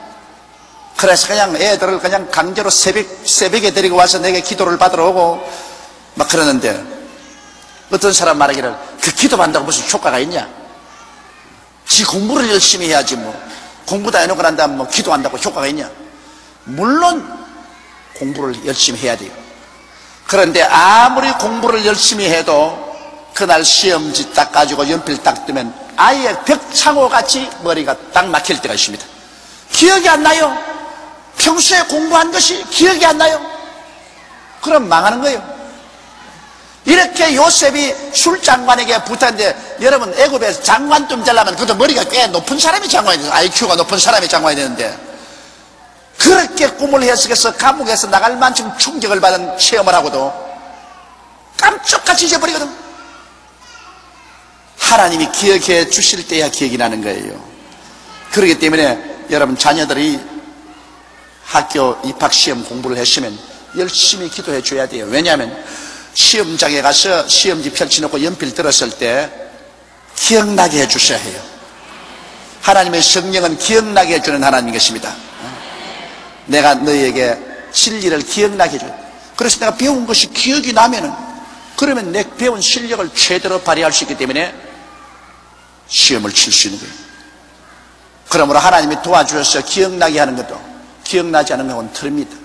그래서 그냥 애들을 그냥 강제로 새벽에 데리고 와서 내게 기도를 받으러 오고 막 그러는데, 어떤 사람 말하기를 그 기도받는다고 무슨 효과가 있냐? 지 공부를 열심히 해야지 뭐 공부 다 해놓고 난 다음에 뭐 기도한다고 효과가 있냐? 물론 공부를 열심히 해야 돼요. 그런데 아무리 공부를 열심히 해도 그날 시험지 딱 가지고 연필 딱 뜨면 아예 벽창호 같이 머리가 딱 막힐 때가 있습니다. 기억이 안 나요. 평소에 공부한 것이 기억이 안 나요. 그럼 망하는 거예요. 이렇게 요셉이 술장관에게 붙었는데, 여러분 애굽에서 장관 좀 되려면 그것도 머리가 꽤 높은 사람이 장관이 돼요. IQ가 높은 사람이 장관이 되는데, 그렇게 꿈을 해석해서 감옥에서 나갈 만큼 충격을 받은 체험을 하고도 깜짝같이 잊어버리거든. 하나님이 기억해 주실 때야 기억이 나는 거예요. 그렇기 때문에 여러분 자녀들이 학교 입학시험 공부를 했으면 열심히 기도해 줘야 돼요. 왜냐하면 시험장에 가서 시험지 펼쳐놓고 연필 들었을 때 기억나게 해 주셔야 해요. 하나님의 성령은 기억나게 해주는 하나님인 것입니다. 내가 너희에게 진리를 기억나게 해줘요. 그래서 내가 배운 것이 기억이 나면은, 그러면 내 배운 실력을 최대로 발휘할 수 있기 때문에 시험을 칠 수 있는 거예요. 그러므로 하나님이 도와주셔서 기억나게 하는 것도 기억나지 않은 것은 틀립니다.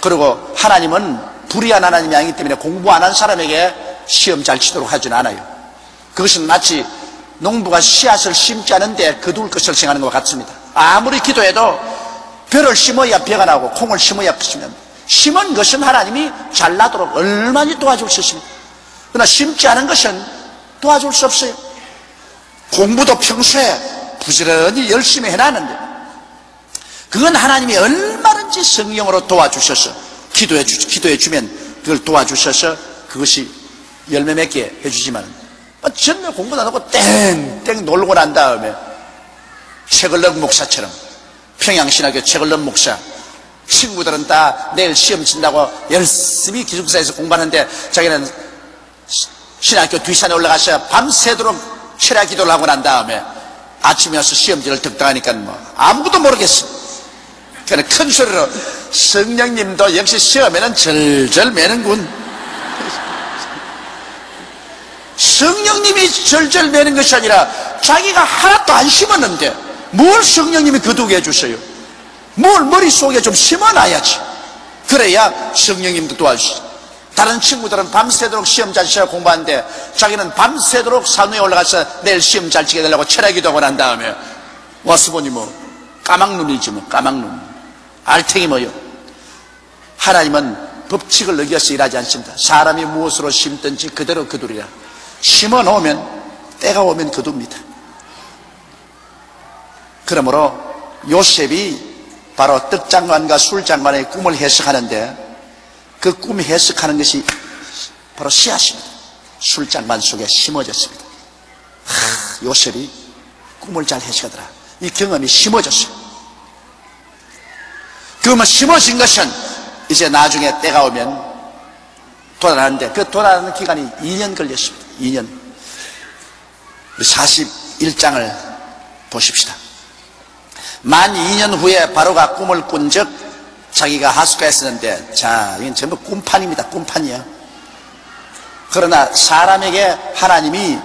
그리고 하나님은 불의한 하나님이 아니기 때문에 공부 안 한 사람에게 시험 잘 치도록 하지는 않아요. 그것은 마치 농부가 씨앗을 심지 않은데 거둘 것을 생각하는 것과 같습니다. 아무리 기도해도 벼를 심어야 벼가 나고 콩을 심어야 심는, 심은 것은 하나님이 잘 나도록 얼마나 도와줄 수 있습니다. 그러나 심지 않은 것은 도와줄 수 없어요. 공부도 평소에 부지런히 열심히 해놨는데 그건 하나님이 얼마든지 성령으로 도와주셔서 기도해주면 그걸 도와주셔서 그것이 열매 맺게 해주지만, 전혀 공부도 안 하고 땡땡 놀고 난 다음에 최걸렁 목사처럼, 평양신학교 최걸렁 목사, 친구들은 다 내일 시험 친다고 열심히 기숙사에서 공부하는데 자기는 신학교 뒷산에 올라가서 밤새도록 철야 기도를 하고 난 다음에 아침에 와서 시험지를 득당하니까 뭐 아무것도 모르겠어. 그냥 큰 소리로 성령님도 역시 시험에는 절절 매는군. 성령님이 절절 매는 것이 아니라 자기가 하나도 안 심었는데 뭘 성령님이 거두게 해주세요. 뭘 머릿속에 좀 심어놔야지. 그래야 성령님도 도와주시죠. 다른 친구들은 밤새도록 시험 잘 치라고 공부하는데 자기는 밤새도록 산위에 올라가서 내일 시험 잘 치게 되려고 철야기도 하고 난 다음에 와서 보니 뭐 까막눈이지 뭐 까막눈. 알탱이 뭐요. 하나님은 법칙을 어겨서 일하지 않습니다. 사람이 무엇으로 심든지 그대로 거두리라. 심어놓으면 때가 오면 거둡니다. 그러므로 요셉이 바로 떡장관과 술장관의 꿈을 해석하는데 그 꿈 해석하는 것이 바로 씨앗입니다. 술장관 속에 심어졌습니다. 요셉이 꿈을 잘 해석하더라. 이 경험이 심어졌어요. 그러면 심어진 것은 이제 나중에 때가 오면 돌아가는데 그 돌아가는 기간이 2년 걸렸습니다. 2년. 41장을 보십시다. 만 2년 후에 바로가 꿈을 꾼 적 자기가 하숙했었는데, 자, 이건 전부 꿈판입니다. 꿈판이에요. 그러나 사람에게 하나님이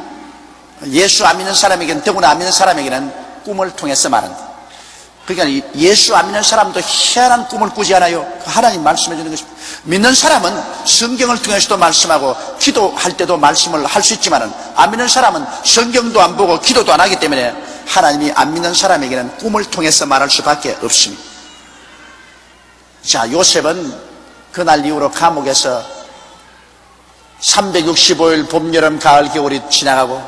예수 안 믿는 사람에게는, 더구나 안 믿는 사람에게는 꿈을 통해서 말한다. 그러니까 예수 안 믿는 사람도 희한한 꿈을 꾸지 않아요. 하나님 말씀해 주는 것입니다. 믿는 사람은 성경을 통해서도 말씀하고 기도할 때도 말씀을 할 수 있지만 안 믿는 사람은 성경도 안 보고 기도도 안 하기 때문에 하나님이 안 믿는 사람에게는 꿈을 통해서 말할 수밖에 없습니다. 자, 요셉은 그날 이후로 감옥에서 365일 봄, 여름, 가을, 겨울이 지나가고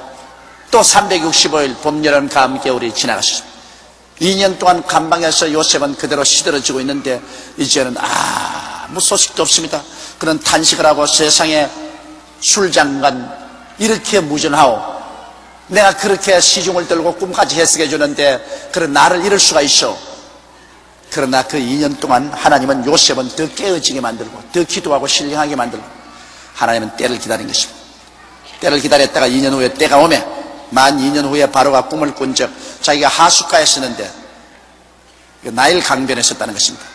또 365일 봄, 여름, 가을, 겨울이 지나갔습니다. 2년 동안 감방에서 요셉은 그대로 시들어지고 있는데 이제는 아무 소식도 없습니다. 그는 탄식을 하고 세상에 술장간 이렇게 무전하오. 내가 그렇게 시중을 들고 꿈까지 해석해 주는데 그런 나를 잃을 수가 있어. 그러나 그 2년 동안 하나님은 요셉은 더 깨어지게 만들고 더 기도하고 신령하게 만들고 하나님은 때를 기다린 것입니다. 때를 기다렸다가 2년 후에 때가 오매 만 2년 후에 바로가 꿈을 꾼 적 자기가 하숫가에 있었는데 나일 강변에 있었다는 것입니다.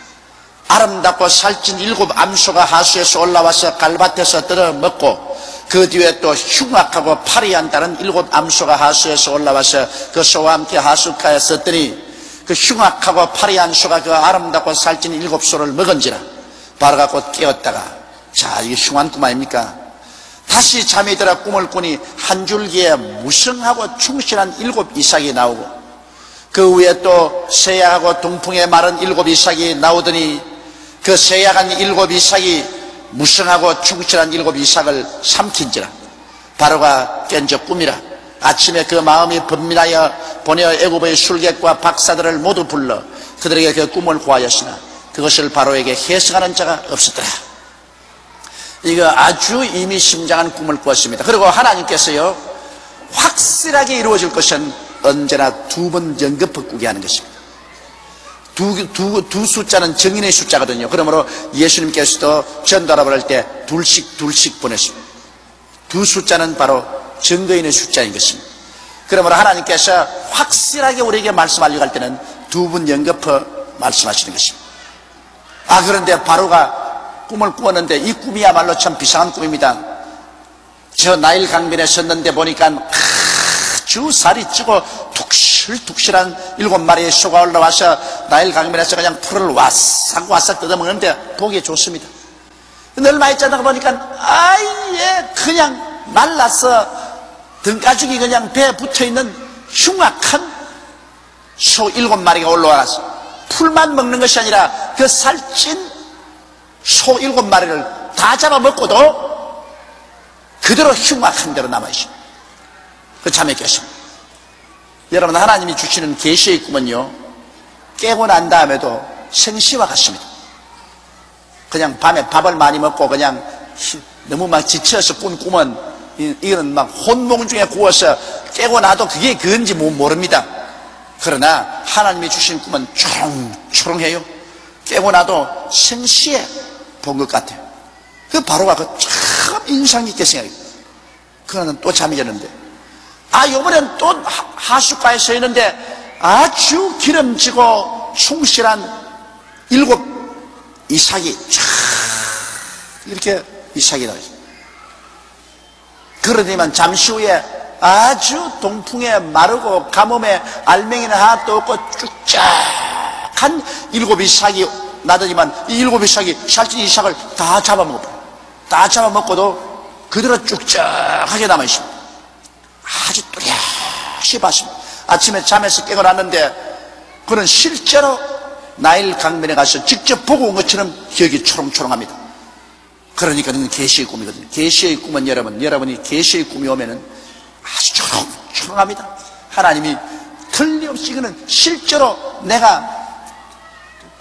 아름답고 살찐 7 암소가 하수에서 올라와서 갈밭에서 뜯어먹고 그 뒤에 또 흉악하고 파리한 다른 7 암소가 하수에서 올라와서 그 소와 함께 하숫가에 썼더니 그 흉악하고 파리한 소가 그 아름답고 살찐 7 소를 먹은지라 바로가 곧 깨었다가 자 이게 흉한 꿈 아닙니까? 다시 잠이 들어 꿈을 꾸니 한 줄기에 무성하고 충실한 7 이삭이 나오고 그 위에 또 새약하고 동풍에 마른 7 이삭이 나오더니 그 새약한 7 이삭이 무성하고 충실한 7 이삭을 삼킨지라 바로가 깬 적 꿈이라 아침에 그 마음이 번민하여 보내어 애굽의 술객과 박사들을 모두 불러 그들에게 그 꿈을 고하였으나 그것을 바로에게 해석하는 자가 없었더라. 이거 아주 의미심장한 꿈을 꾸었습니다. 그리고 하나님께서요 확실하게 이루어질 것은 언제나 2번 연급해 꾸게 하는 것입니다. 두 숫자는 정인의 숫자거든요. 그러므로 예수님께서도 전달합을 할 때 둘씩 보냈습니다. 2 숫자는 바로 증거인의 숫자인 것입니다. 그러므로 하나님께서 확실하게 우리에게 말씀하려고 할 때는 2번 연급해 말씀하시는 것입니다. 그런데 바로가 꿈을 꾸었는데 이 꿈이야말로 참 비상한 꿈입니다. 저 나일 강변에 섰는데 보니까 아주 살이 찌고 툭실툭실한 7마리의 소가 올라와서 나일 강변에서 그냥 풀을 와싹와싹 뜯어먹는데 보기 좋습니다. 근데 얼마 있자다가 보니까 아예 그냥 말라서 등가죽이 그냥 배에 붙어있는 흉악한 소 7마리가 올라와서 풀만 먹는 것이 아니라 그 살찐 소 7마리를 다 잡아먹고도 그대로 흉악한 대로 남아있습니다. 그 잠에 깼습니다. 여러분 하나님이 주시는 계시의 꿈은요 깨고 난 다음에도 생시와 같습니다. 그냥 밤에 밥을 많이 먹고 그냥 너무 막 지쳐서 꾼 꿈은 이거는 막 혼몽 중에 구워서 깨고 나도 그게 그건지 모릅니다. 그러나 하나님이 주신 꿈은 초롱초롱해요. 깨고 나도 생시에 본 것 같아요. 그 바로가 참 인상 깊게 생각해요. 그러는 또 잠이 잤는데 요번엔 또 하숫가에 서 있는데 아주 기름지고 충실한 7 이삭이 쫙 이렇게 이삭이 나와요. 그러더니만 잠시 후에 아주 동풍에 마르고 가뭄에 알맹이는 하나도 없고 쭉쫙한 7 이삭이 나더니만 이 7 이삭이 살찐 이삭을 다 잡아먹어요. 다 잡아먹고도 그대로 쭉쭉하게 남아있습니다. 아주 뚜렷이 봤습니다. 아침에 잠에서 깨고 났는데 그는 실제로 나일 강변에 가서 직접 보고 온 것처럼 기억이 초롱초롱합니다. 그러니까 이건 계시의 꿈이거든요. 계시의 꿈은 여러분이 계시의 꿈이 오면은 아주 초롱초롱합니다. 하나님이 틀림없이 이거는 실제로 내가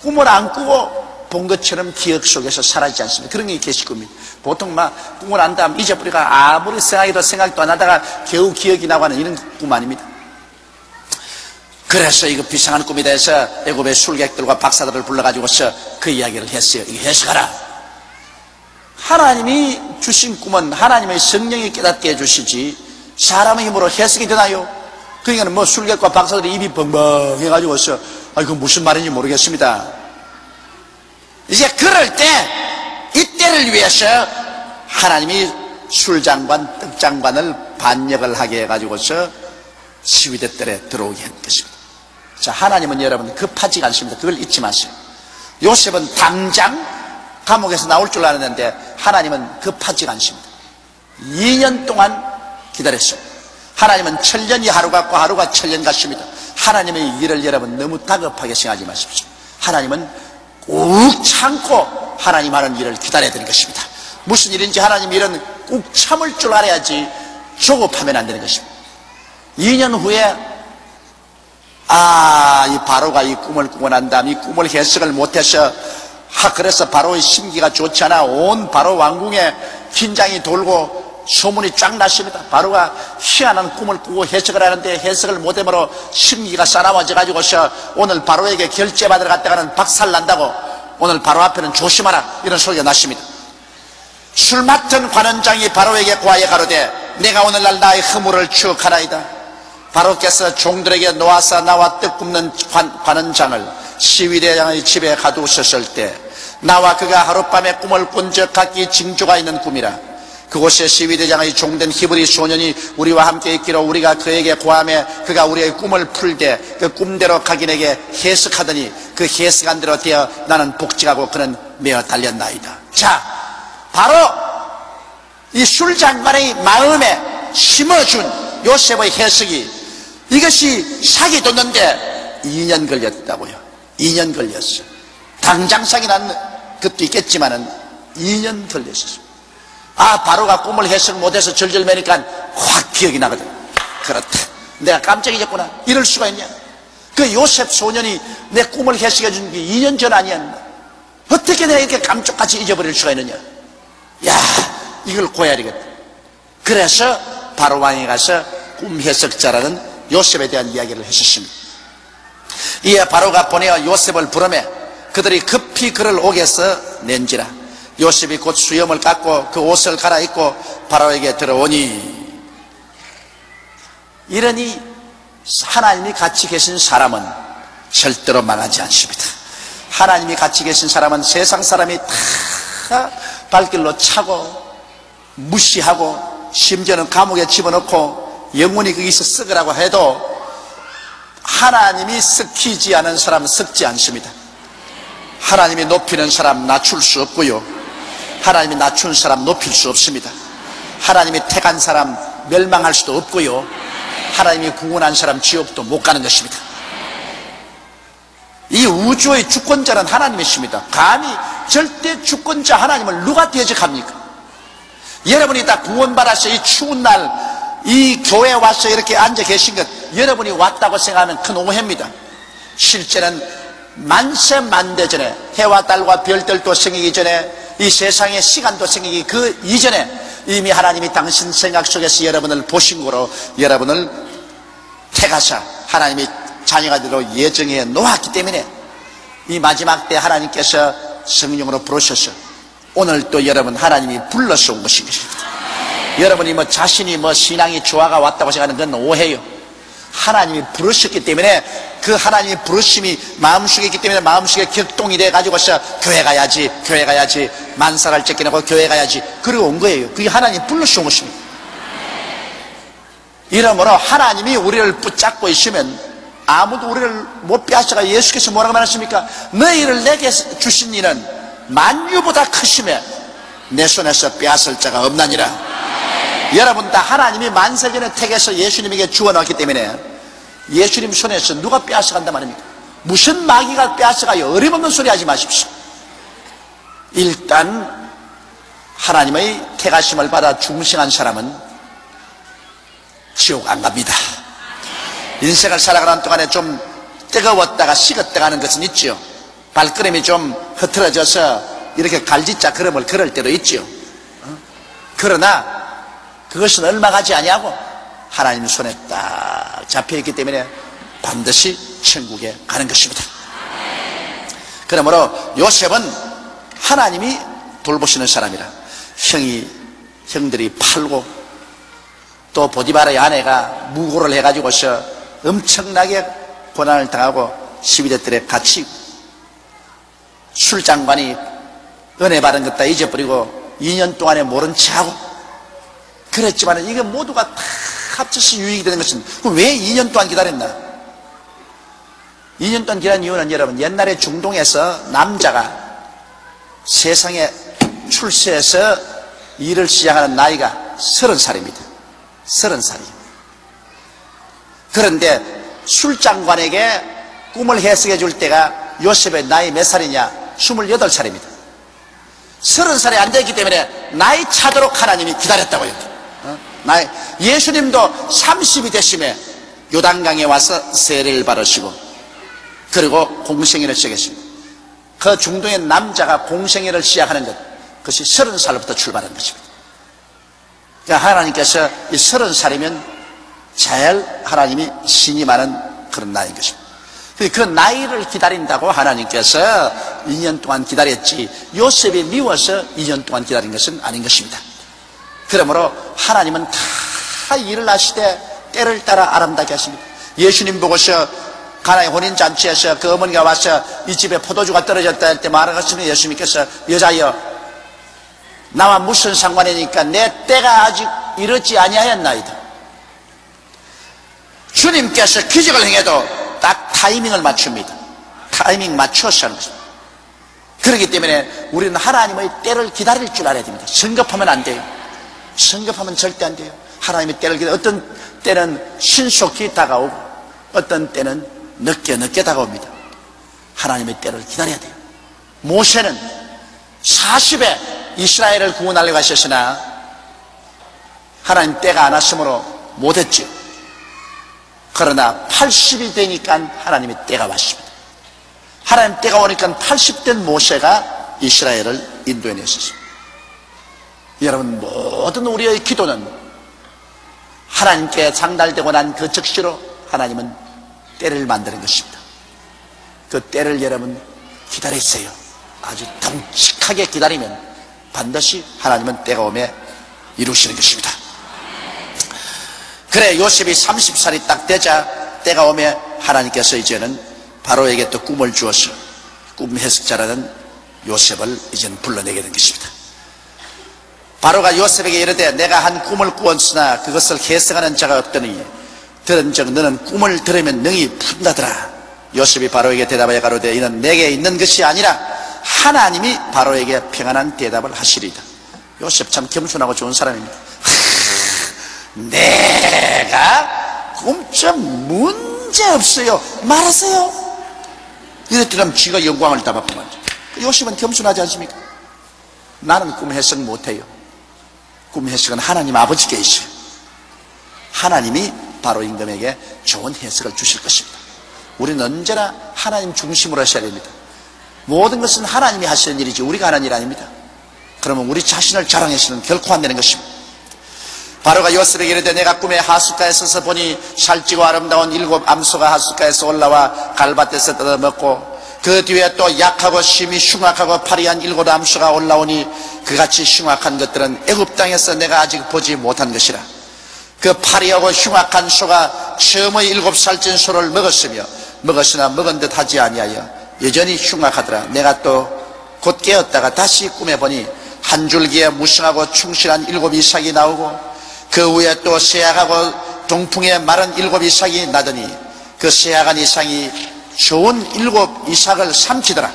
꿈을 안 꾸고 본 것처럼 기억 속에서 사라지지 않습니다. 그런 게 계시 꿈입니다. 보통 막 꿈을 안 다음 잊어버리가 아무리 생각도 안 하다가 겨우 기억이 나고 하는 이런 꿈 아닙니다. 그래서 이거 비상한 꿈이다 해서 애굽의 술객들과 박사들을 불러가지고서 그 이야기를 했어요. 이거 해석하라. 하나님이 주신 꿈은 하나님의 성령이 깨닫게 해주시지 사람의 힘으로 해석이 되나요? 그러니까 뭐 술객과 박사들이 입이 벙벙해가지고서 그건 무슨 말인지 모르겠습니다. 이제 그럴 때 이때를 위해서 하나님이 술장관, 떡장관을 반역을 하게 해가지고서 시위대 뜰에 들어오게 한 것입니다. 자, 하나님은 여러분 급하지 않습니다. 그걸 잊지 마세요. 요셉은 당장 감옥에서 나올 줄 알았는데 하나님은 급하지 않습니다. 2년 동안 기다렸어요. 하나님은 천년이 하루 같고 하루가 천년 같습니다. 하나님의 일을 여러분 너무 다급하게 생각하지 마십시오. 하나님은 꾹 참고 하나님 하는 일을 기다려야 되는 것입니다. 무슨 일인지 하나님 일은 꾹 참을 줄 알아야지 조급하면 안 되는 것입니다. 2년 후에 이 바로가 이 꿈을 꾸고 난 다음 이 꿈을 해석을 못해서 그래서 바로의 심기가 좋지 않아 온 바로 왕궁에 긴장이 돌고 소문이 쫙 났습니다. 바로가 희한한 꿈을 꾸고 해석을 하는데 해석을 못함으로 심기가 싸나워져 가지고서 오늘 바로에게 결제받으러 갔다가는 박살난다고 오늘 바로 앞에는 조심하라 이런 소리가 났습니다. 술 맡은 관원장이 바로에게 고하여 가로되 내가 오늘날 나의 허물을 추억하나이다. 바로께서 종들에게 놓아서 나와 떡 굽는 관원장을 시위대장의 집에 가두셨을 때 나와 그가 하룻밤에 꿈을 꾼 적 각기 징조가 있는 꿈이라. 그곳에 시위대장의 종된 히브리 소년이 우리와 함께 있기로 우리가 그에게 고하며 그가 우리의 꿈을 풀되 그 꿈대로 각인에게 해석하더니 그 해석한 대로 되어 나는 복직하고 그는 메어 달렸나이다. 자, 바로 이 술장관의 마음에 심어준 요셉의 해석이 이것이 사기 돋는데 2년 걸렸다고요. 2년 걸렸어요. 당장 사기 난 것도 있겠지만은 2년 걸렸어요. 바로가 꿈을 해석 못해서 절절매니까 확 기억이 나거든. 그렇다. 내가 깜짝 잊었구나. 이럴 수가 있냐. 그 요셉 소년이 내 꿈을 해석해 준 게 2년 전 아니었나. 어떻게 내가 이렇게 감쪽같이 잊어버릴 수가 있느냐. 야, 이걸 고해야 되겠다. 그래서 바로 왕에 가서 꿈 해석자라는 요셉에 대한 이야기를 했었습니다. 이에 바로가 보내어 요셉을 부르매 그들이 급히 그를 옥에서 낸지라. 요셉이 곧 수염을 깎고 그 옷을 갈아입고 바로에게 들어오니 이러니 하나님이 같이 계신 사람은 절대로 망하지 않습니다. 하나님이 같이 계신 사람은 세상 사람이 다 발길로 차고 무시하고 심지어는 감옥에 집어넣고 영원히 거기서 썩으라고 해도 하나님이 썩히지 않은 사람은 썩지 않습니다. 하나님이 높이는 사람 낮출 수 없고요. 하나님이 낮춘 사람 높일 수 없습니다. 하나님이 택한 사람 멸망할 수도 없고요. 하나님이 구원한 사람 지옥도 못 가는 것입니다. 이 우주의 주권자는 하나님이십니다. 감히 절대 주권자 하나님을 누가 대적합니까? 여러분이 다 구원받아서 이 추운 날 이 교회에 와서 이렇게 앉아 계신 것 여러분이 왔다고 생각하면 큰 오해입니다. 실제는 만세 만대 전에 해와 달과 별들도 생기기 전에 이 세상의 시간도 생기기 그 이전에 이미 하나님이 당신 생각 속에서 여러분을 보신 거로 여러분을 택하사 하나님이 자녀가 되도록 예정해 놓았기 때문에 이 마지막 때 하나님께서 성령으로 부르셔서 오늘 또 여러분 하나님이 불러서 온 것인 것입니다. 여러분이 자신이 신앙이 조화가 왔다고 생각하는 건 오해요. 하나님이 부르셨기 때문에 그 하나님의 부르심이 마음속에 있기 때문에 마음속에 격동이 돼가지고서 교회 가야지 만사를 쫓겨내고 교회 가야지 그러고 온 거예요. 그게 하나님 불러서 온 것입니다. 이러므로 하나님이 우리를 붙잡고 있으면 아무도 우리를 못 빼앗아가. 예수께서 뭐라고 말하십니까? 너희를 내게 주신 이는 만유보다 크심에 내 손에서 빼앗을 자가 없나니라. 여러분 다 하나님이 만세전에 택해서 예수님에게 주어놨기 때문에 예수님 손에서 누가 빼앗아간단 말입니까? 무슨 마귀가 빼앗아가요? 어림없는 소리 하지 마십시오. 일단 하나님의 택하심을 받아 중생한 사람은 지옥 안 갑니다. 인생을 살아가는 동안에 좀 뜨거웠다가 식었다가 하는 것은 있지요. 발걸음이 좀 흐트러져서 이렇게 갈짓자 걸음을 걸을 때도 있지요. 그러나 그것은 얼마 가지 아니하고 하나님 손에 딱 잡혀있기 때문에 반드시 천국에 가는 것입니다. 그러므로 요셉은 하나님이 돌보시는 사람이라 형들이 팔고 또 보디바라의 아내가 무고를 해가지고서 엄청나게 고난을 당하고 시비대들에 갇히고 술장관이 은혜 받은 것 다 잊어버리고 2년 동안에 모른 체하고 그랬지만 이게 모두가 다 합쳐서 유익이 되는 것은 왜 2년 동안 기다렸나? 2년 동안 기다린 이유는 여러분, 옛날에 중동에서 남자가 세상에 출세해서 일을 시작하는 나이가 30살입니다. 30살이에요. 그런데 술장관에게 꿈을 해석해 줄 때가 요셉의 나이 몇 살이냐? 28살입니다. 30살이 안 됐기 때문에 나이 차도록 하나님이 기다렸다고 했죠. 예수님도 30이 되심에 요단강에 와서 세례를 받으시고 그리고 공생애를 시작했습니다. 그 중동의 남자가 공생애를 시작하는 것, 그것이 30살부터 출발한 것입니다. 그러니까 하나님께서 이 30살이면 잘 하나님이 신임하는 그런 나이인 것입니다. 그 나이를 기다린다고 하나님께서 2년 동안 기다렸지 요셉이 미워서 2년 동안 기다린 것은 아닌 것입니다. 그러므로 하나님은 다 일을 하시되 때를 따라 아름답게 하십니다. 예수님 보고서 가나의 혼인잔치에서 그 어머니가 와서 이 집에 포도주가 떨어졌다 할 때 말하셨으면 예수님께서 여자여 나와 무슨 상관이니까 내 때가 아직 이르지 아니하였나이다. 주님께서 기적을 행해도 딱 타이밍을 맞춥니다. 타이밍 맞춰서 하는 것입니다. 그렇기 때문에 우리는 하나님의 때를 기다릴 줄 알아야 됩니다. 성급하면 안 돼요. 성급하면 절대 안 돼요. 하나님의 때를 기다려. 어떤 때는 신속히 다가오고 어떤 때는 늦게 다가옵니다. 하나님의 때를 기다려야 돼요. 모세는 40에 이스라엘을 구원하려고 하셨으나 하나님 때가 안 왔으므로 못했죠. 그러나 80이 되니까 하나님의 때가 왔습니다. 하나님 때가 오니까 80된 모세가 이스라엘을 인도해냈었습니다. 여러분, 모든 우리의 기도는 하나님께 상달되고 난 그 즉시로 하나님은 때를 만드는 것입니다. 그 때를 여러분 기다리세요. 아주 덩직하게 기다리면 반드시 하나님은 때가 오매 이루시는 것입니다. 그래 요셉이 30살이 딱 되자 때가 오매 하나님께서 이제는 바로에게 또 꿈을 주어서 꿈 해석자라는 요셉을 이제는 불러내게 된 것입니다. 바로가 요셉에게 이르되 내가 한 꿈을 꾸었으나 그것을 해석하는 자가 없더니 들은즉 너는 꿈을 들으면 능히 푼다더라. 요셉이 바로에게 대답하여 가로되 이는 내게 있는 것이 아니라 하나님이 바로에게 평안한 대답을 하시리이다. 요셉 참 겸손하고 좋은 사람입니다. 내가 꿈 좀 문제 없어요. 말하세요. 이랬더니 쥐가 영광을 다 받고 말이죠. 요셉은 겸손하지 않습니까? 나는 꿈 해석 못해요. 꿈 해석은 하나님 아버지께 있어요. 하나님이 바로 임금에게 좋은 해석을 주실 것입니다. 우리는 언제나 하나님 중심으로 하셔야 됩니다. 모든 것은 하나님이 하시는 일이지 우리가 하는 일 아닙니다. 그러면 우리 자신을 자랑해서는 결코 안 되는 것입니다. 바로가 요셉에게 이르되 내가 꿈에 하숫가에 서서 보니 살찌고 아름다운 7 암소가 하숫가에서 올라와 갈밭에서 뜯어먹고 그 뒤에 또 약하고 심히 흉악하고 파리한 7 암소가 올라오니 그같이 흉악한 것들은 애굽 땅에서 내가 아직 보지 못한 것이라. 그 파리하고 흉악한 소가 처음의 7살찐 소를 먹었으나 먹은 듯 하지 아니하여 여전히 흉악하더라. 내가 또 곧 깨었다가 다시 꿈에 보니 한 줄기에 무성하고 충실한 7 이삭이 나오고 그 위에 또 새약하고 동풍에 마른 7 이삭이 나더니 그 새약한 이삭이 좋은 7 이삭을 삼키더라.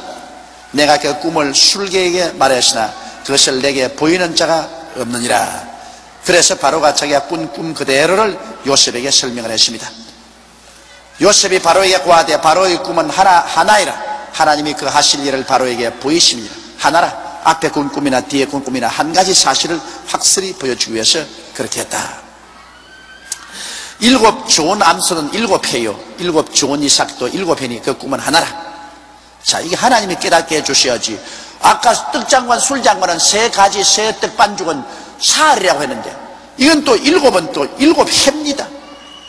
내가 그 꿈을 술개에게 말하였으나 그것을 내게 보이는 자가 없느니라. 그래서 바로가 자기가 꾼 꿈 그대로를 요셉에게 설명을 했습니다. 요셉이 바로에게 고하되 바로의 꿈은 하나이라. 하나님이 그 하실 일을 바로에게 보이십니다. 하나라. 앞에 꾼 꿈이나 뒤에 꾼 꿈이나 한 가지 사실을 확실히 보여주기 위해서 그렇게 했다. 7 좋은 암소는 7회요 7 좋은 이삭도 7회니 그 꿈은 하나라. 자, 이게 하나님이 깨닫게 해주셔야지. 아까 떡장관 술장관은 3가지 새 떡반죽은 사흘이라고 했는데 이건 또 7은 또 7회입니다.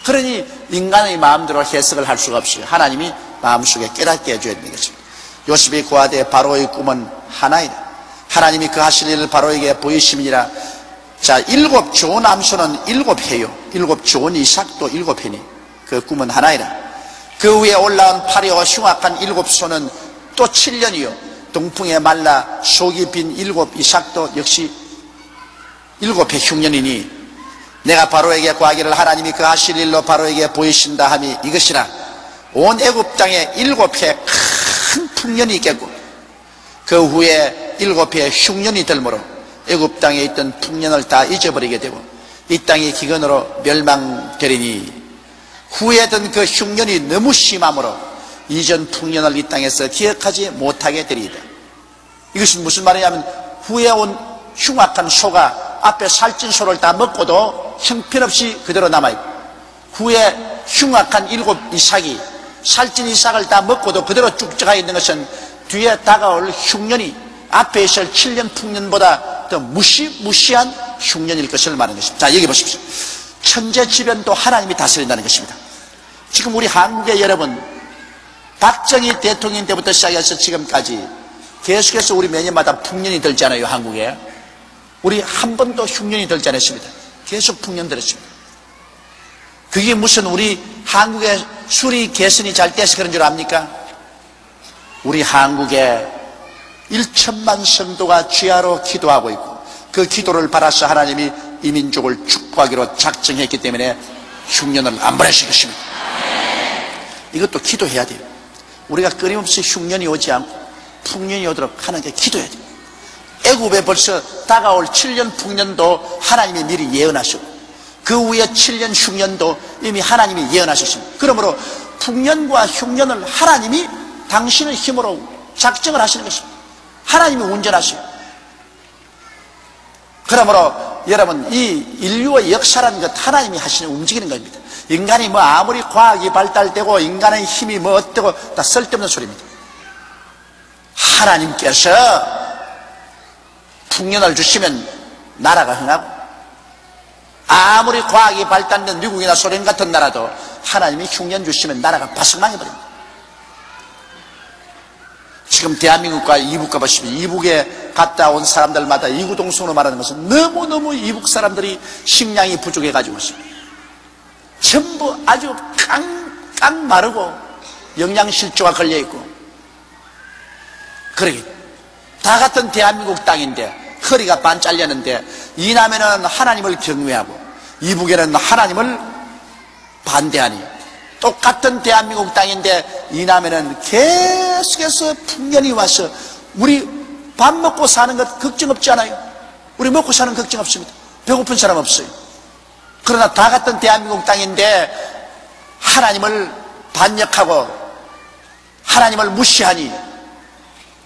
그러니 인간의 마음대로 해석을 할 수가 없어요. 하나님이 마음속에 깨닫게 해줘야 되는 것입니다. 요셉이 고하되 바로의 꿈은 하나이다. 하나님이 그 하실 일을 바로에게 보이심이니라. 자, 7 좋은 암소는 7회요 7 좋은 이삭도 7회니 그 꿈은 하나이라. 그 위에 올라온 파리와 흉악한 7 소는 또 7년이요 동풍에 말라 속이 빈 7 이삭도 역시 7회 흉년이니 내가 바로에게 구하기를 하나님이 그 하실 일로 바로에게 보이신다 함이 이것이라. 온 애굽 땅에 7해 큰 풍년이 있겠고 그 후에 7해 흉년이 들므로 애굽 땅에 있던 풍년을 다 잊어버리게 되고 이 땅이 기근으로 멸망되리니 후에던 그 흉년이 너무 심함으로 이전 풍년을 이 땅에서 기억하지 못하게 되리이다. 이것은 무슨 말이냐면 후에 온 흉악한 소가 앞에 살찐 소를 다 먹고도 형편없이 그대로 남아있고 후에 흉악한 7 이삭이 살찐 이삭을 다 먹고도 그대로 쭉 쪄가 있는 것은 뒤에 다가올 흉년이 앞에 있을 7년 풍년보다 더 무시무시한 흉년일 것을 말하는 것입니다. 자, 여기 보십시오. 천재지변도 하나님이 다스린다는 것입니다. 지금 우리 한국의 여러분, 박정희 대통령 때부터 시작해서 지금까지 계속해서 우리 매년마다 풍년이 들잖아요. 한국에 우리 한 번도 흉년이 들지 않았습니다. 계속 풍년 들었습니다. 그게 무슨 우리 한국의 수리 개선이 잘 돼서 그런 줄 압니까? 우리 한국에 1천만 성도가 주야로 기도하고 있고 그 기도를 받아서 하나님이 이 민족을 축복하기로 작정했기 때문에 흉년을 안 보내실 것입니다. 이것도 기도해야 돼요. 우리가 끊임없이 흉년이 오지 않고 풍년이 오도록 하나님께 기도해야 돼요. 애굽에 벌써 다가올 7년 풍년도 하나님이 미리 예언하셨고 그 후에 7년 흉년도 이미 하나님이 예언하셨습니다. 그러므로 풍년과 흉년을 하나님이 당신의 힘으로 작정을 하시는 것입니다. 하나님이 운전하셔요. 그러므로 여러분, 이 인류의 역사라는 것 하나님이 하시는 움직이는 겁니다. 인간이 뭐 아무리 과학이 발달되고 인간의 힘이 뭐 어때고 다 쓸데없는 소리입니다. 하나님께서 풍년을 주시면 나라가 흥하고 아무리 과학이 발달된 미국이나 소련 같은 나라도 하나님이 흉년 주시면 나라가 바싹 망해버립니다. 지금 대한민국과 이북과 보시면 이북에 갔다 온 사람들마다 이구동성으로 말하는 것은 너무너무 이북 사람들이 식량이 부족해가지고 있습니다. 전부 아주 깡깡 마르고 영양실조가 걸려있고 그러게 다 같은 대한민국 땅인데 허리가 반 잘렸는데 이남에는 하나님을 경외하고 이북에는 하나님을 반대하니 똑같은 대한민국 땅인데 이남에는 계속해서 풍년이 와서 우리 밥 먹고 사는 것 걱정 없지 않아요? 우리 먹고 사는 걱정 없습니다. 배고픈 사람 없어요. 그러나 다 같은 대한민국 땅인데 하나님을 반역하고 하나님을 무시하니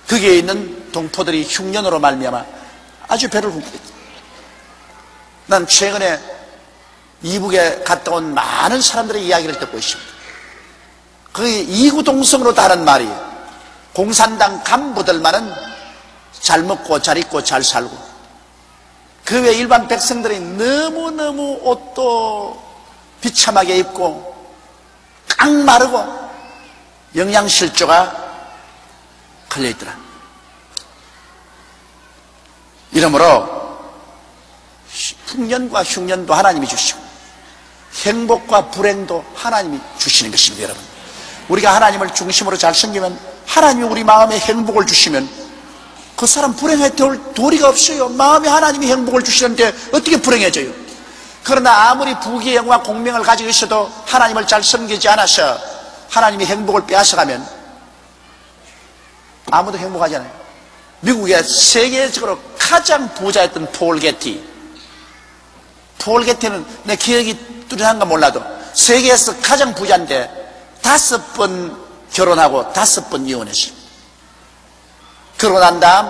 거기에 있는 동포들이 흉년으로 말미암아 아주 배를 굽고 있다. 난 최근에 이북에 갔다 온 많은 사람들의 이야기를 듣고 있습니다. 그게 이구동성으로 다른 말이 공산당 간부들만은 잘 먹고 잘 입고 잘 살고 그 외 일반 백성들이 너무너무 옷도 비참하게 입고 깡 마르고 영양실조가 걸려있더라. 이러므로 풍년과 흉년도 하나님이 주시고 행복과 불행도 하나님이 주시는 것입니다. 여러분, 우리가 하나님을 중심으로 잘 섬기면 하나님이 우리 마음에 행복을 주시면 그 사람 불행해 될 도리가 없어요. 마음에 하나님이 행복을 주시는데 어떻게 불행해져요? 그러나 아무리 부귀의 영광과 공명을 가지고 있어도 하나님을 잘 섬기지 않아서 하나님이 행복을 빼앗아가면 아무도 행복하지 않아요. 미국의 세계적으로 가장 부자였던 폴 게티. 폴 게티는 내 기억이 뚜렷한가 몰라도 세계에서 가장 부자인데 5번 결혼하고 5번 이혼했어요. 그러고 난 다음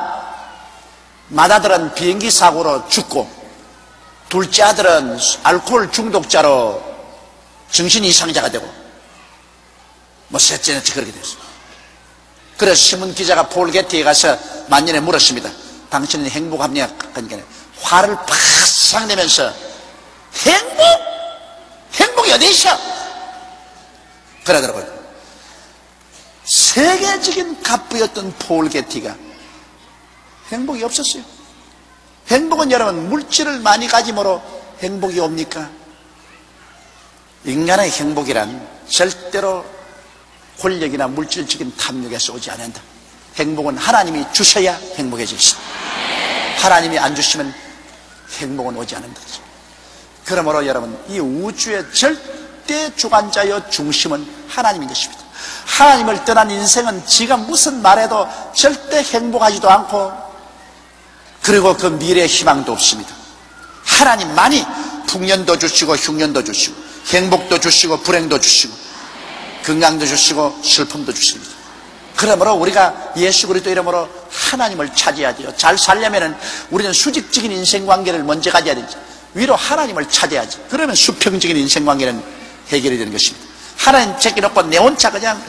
맏아들은 비행기 사고로 죽고 둘째 아들은 알코올 중독자로 정신 이상자가 되고 뭐 셋째는 그렇게 됐어요. 그래서 신문 기자가 폴 게티에 가서 만년에 물었습니다. 당신은 행복합니까? 그러니까 화를 팍 내면서 행복이 어디 있어? 그러더라고요. 세계적인 갑부였던 폴 게티가 행복이 없었어요. 행복은 여러분 물질을 많이 가짐으로 행복이 옵니까? 인간의 행복이란 절대로 권력이나 물질적인 탐욕에서 오지 않는다. 행복은 하나님이 주셔야 행복해질 수 있다. 하나님이 안 주시면 행복은 오지 않는다. 그러므로 여러분, 이 우주의 절대 주관자여 중심은 하나님인 것입니다. 하나님을 떠난 인생은 지가 무슨 말해도 절대 행복하지도 않고, 그리고 그 미래의 희망도 없습니다. 하나님만이 풍년도 주시고 흉년도 주시고 행복도 주시고 불행도 주시고 건강도 주시고 슬픔도 주십니다. 그러므로 우리가 예수 그리스도 이름으로 하나님을 찾아야 돼요. 잘 살려면 우리는 수직적인 인생관계를 먼저 가져야 되지. 위로 하나님을 찾아야지. 그러면 수평적인 인생관계는 해결이 되는 것입니다. 하나님 제껴놓고 내 혼자 그냥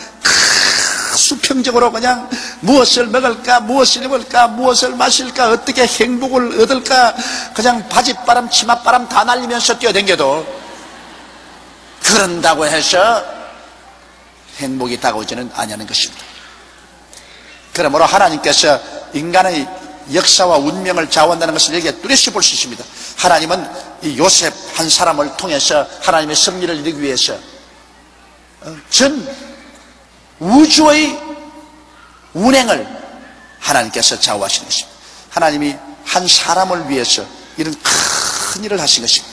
수평적으로 그냥 무엇을 먹을까, 무엇을 입을까, 무엇을 마실까, 어떻게 행복을 얻을까, 그냥 바짓바람 치맛바람 다 날리면서 뛰어댕겨도 그런다고 해서 행복이 다가오지는 아니하는 것입니다. 그러므로 하나님께서 인간의 역사와 운명을 좌우한다는 것을 여기에 뚜렷이 볼 수 있습니다. 하나님은 이 요셉 한 사람을 통해서 하나님의 섭리를 이루기 위해서 전 우주의 운행을 하나님께서 좌우하시는 것입니다. 하나님이 한 사람을 위해서 이런 큰 일을 하신 것입니다.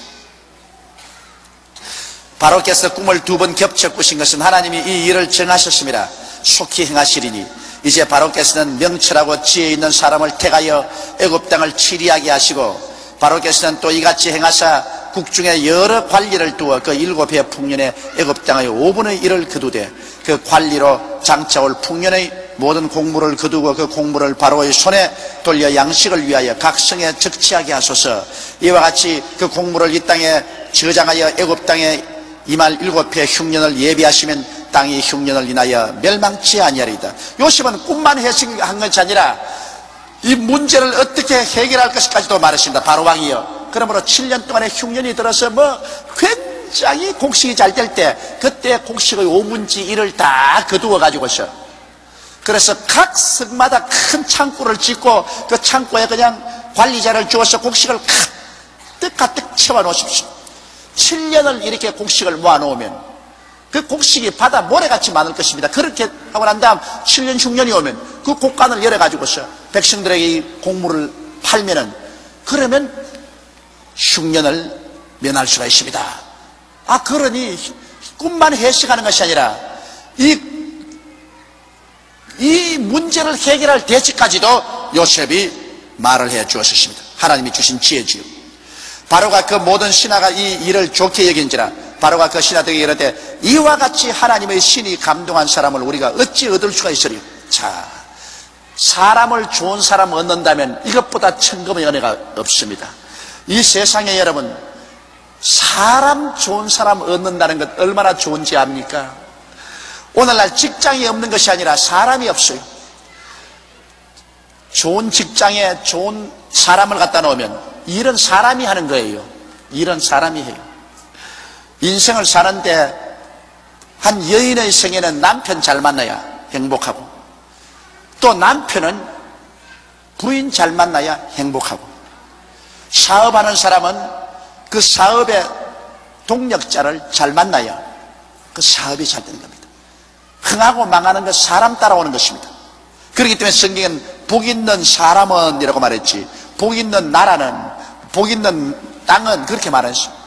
바로께서 꿈을 2번 겹쳐 꾸신 것은 하나님이 이 일을 정하셨습니다. 속히 행하시리니 이제 바로께서는 명철하고 지혜 있는 사람을 택하여 애굽 땅을 치리하게 하시고, 바로께서는 또 이같이 행하사 국중에 여러 관리를 두어 그 7해 풍년에 애굽 땅의 5분의 1을 거두되 그 관리로 장차올 풍년의 모든 공물을 거두고 그 공물을 바로의 손에 돌려 양식을 위하여 각 성에 적치하게 하소서. 이와 같이 그 공물을 이 땅에 저장하여 애굽 땅에 이말 7해 흉년을 예비하시면 땅이 흉년을 인하여 멸망치 아니하리이다. 요셉은 꿈만 해석한 것이 아니라 이 문제를 어떻게 해결할 것까지도 말했습니다. 바로 왕이요, 그러므로 7년 동안의 흉년이 들어서 굉장히 곡식이 잘 될 때, 그때 곡식의 5분지 1을 다 거두어 가지고서, 그래서 각 성마다 큰 창고를 짓고 그 창고에 그냥 관리자를 주어서 곡식을 가득 채워 놓으십시오. 7년을 이렇게 곡식을 모아 놓으면 그 곡식이 바다 모래같이 많을 것입니다. 그렇게 하고 난 다음 7년 흉년이 오면 그 곡간을 열어가지고서 백성들에게 이 곡물을 팔면은, 그러면 흉년을 면할 수가 있습니다. 그러니 꿈만 해석하는 것이 아니라 이 문제를 해결할 대책까지도 요셉이 말을 해 주었습니다. 하나님이 주신 지혜지요. 바로가 그 모든 신하가 이 일을 좋게 여긴지라 바로가 그 신하들에게 이르되 이와 같이 하나님의 신이 감동한 사람을 우리가 어찌 얻을 수가 있으리요. 자, 사람을 좋은 사람 얻는다면 이것보다 천금의 은혜가 없습니다. 이 세상에 여러분, 사람 좋은 사람 얻는다는 것 얼마나 좋은지 압니까? 오늘날 직장이 없는 것이 아니라 사람이 없어요. 좋은 직장에 좋은 사람을 갖다 놓으면 일은 사람이 하는 거예요. 일은 사람이 해요. 인생을 사는데 한 여인의 생에는 남편 잘 만나야 행복하고, 또 남편은 부인 잘 만나야 행복하고, 사업하는 사람은 그 사업의 동력자를 잘 만나야 그 사업이 잘 되는 겁니다. 흥하고 망하는 것 사람 따라오는 것입니다. 그렇기 때문에 성경은 복 있는 사람은 이라고 말했지, 복 있는 나라는, 복 있는 땅은 그렇게 말했어요.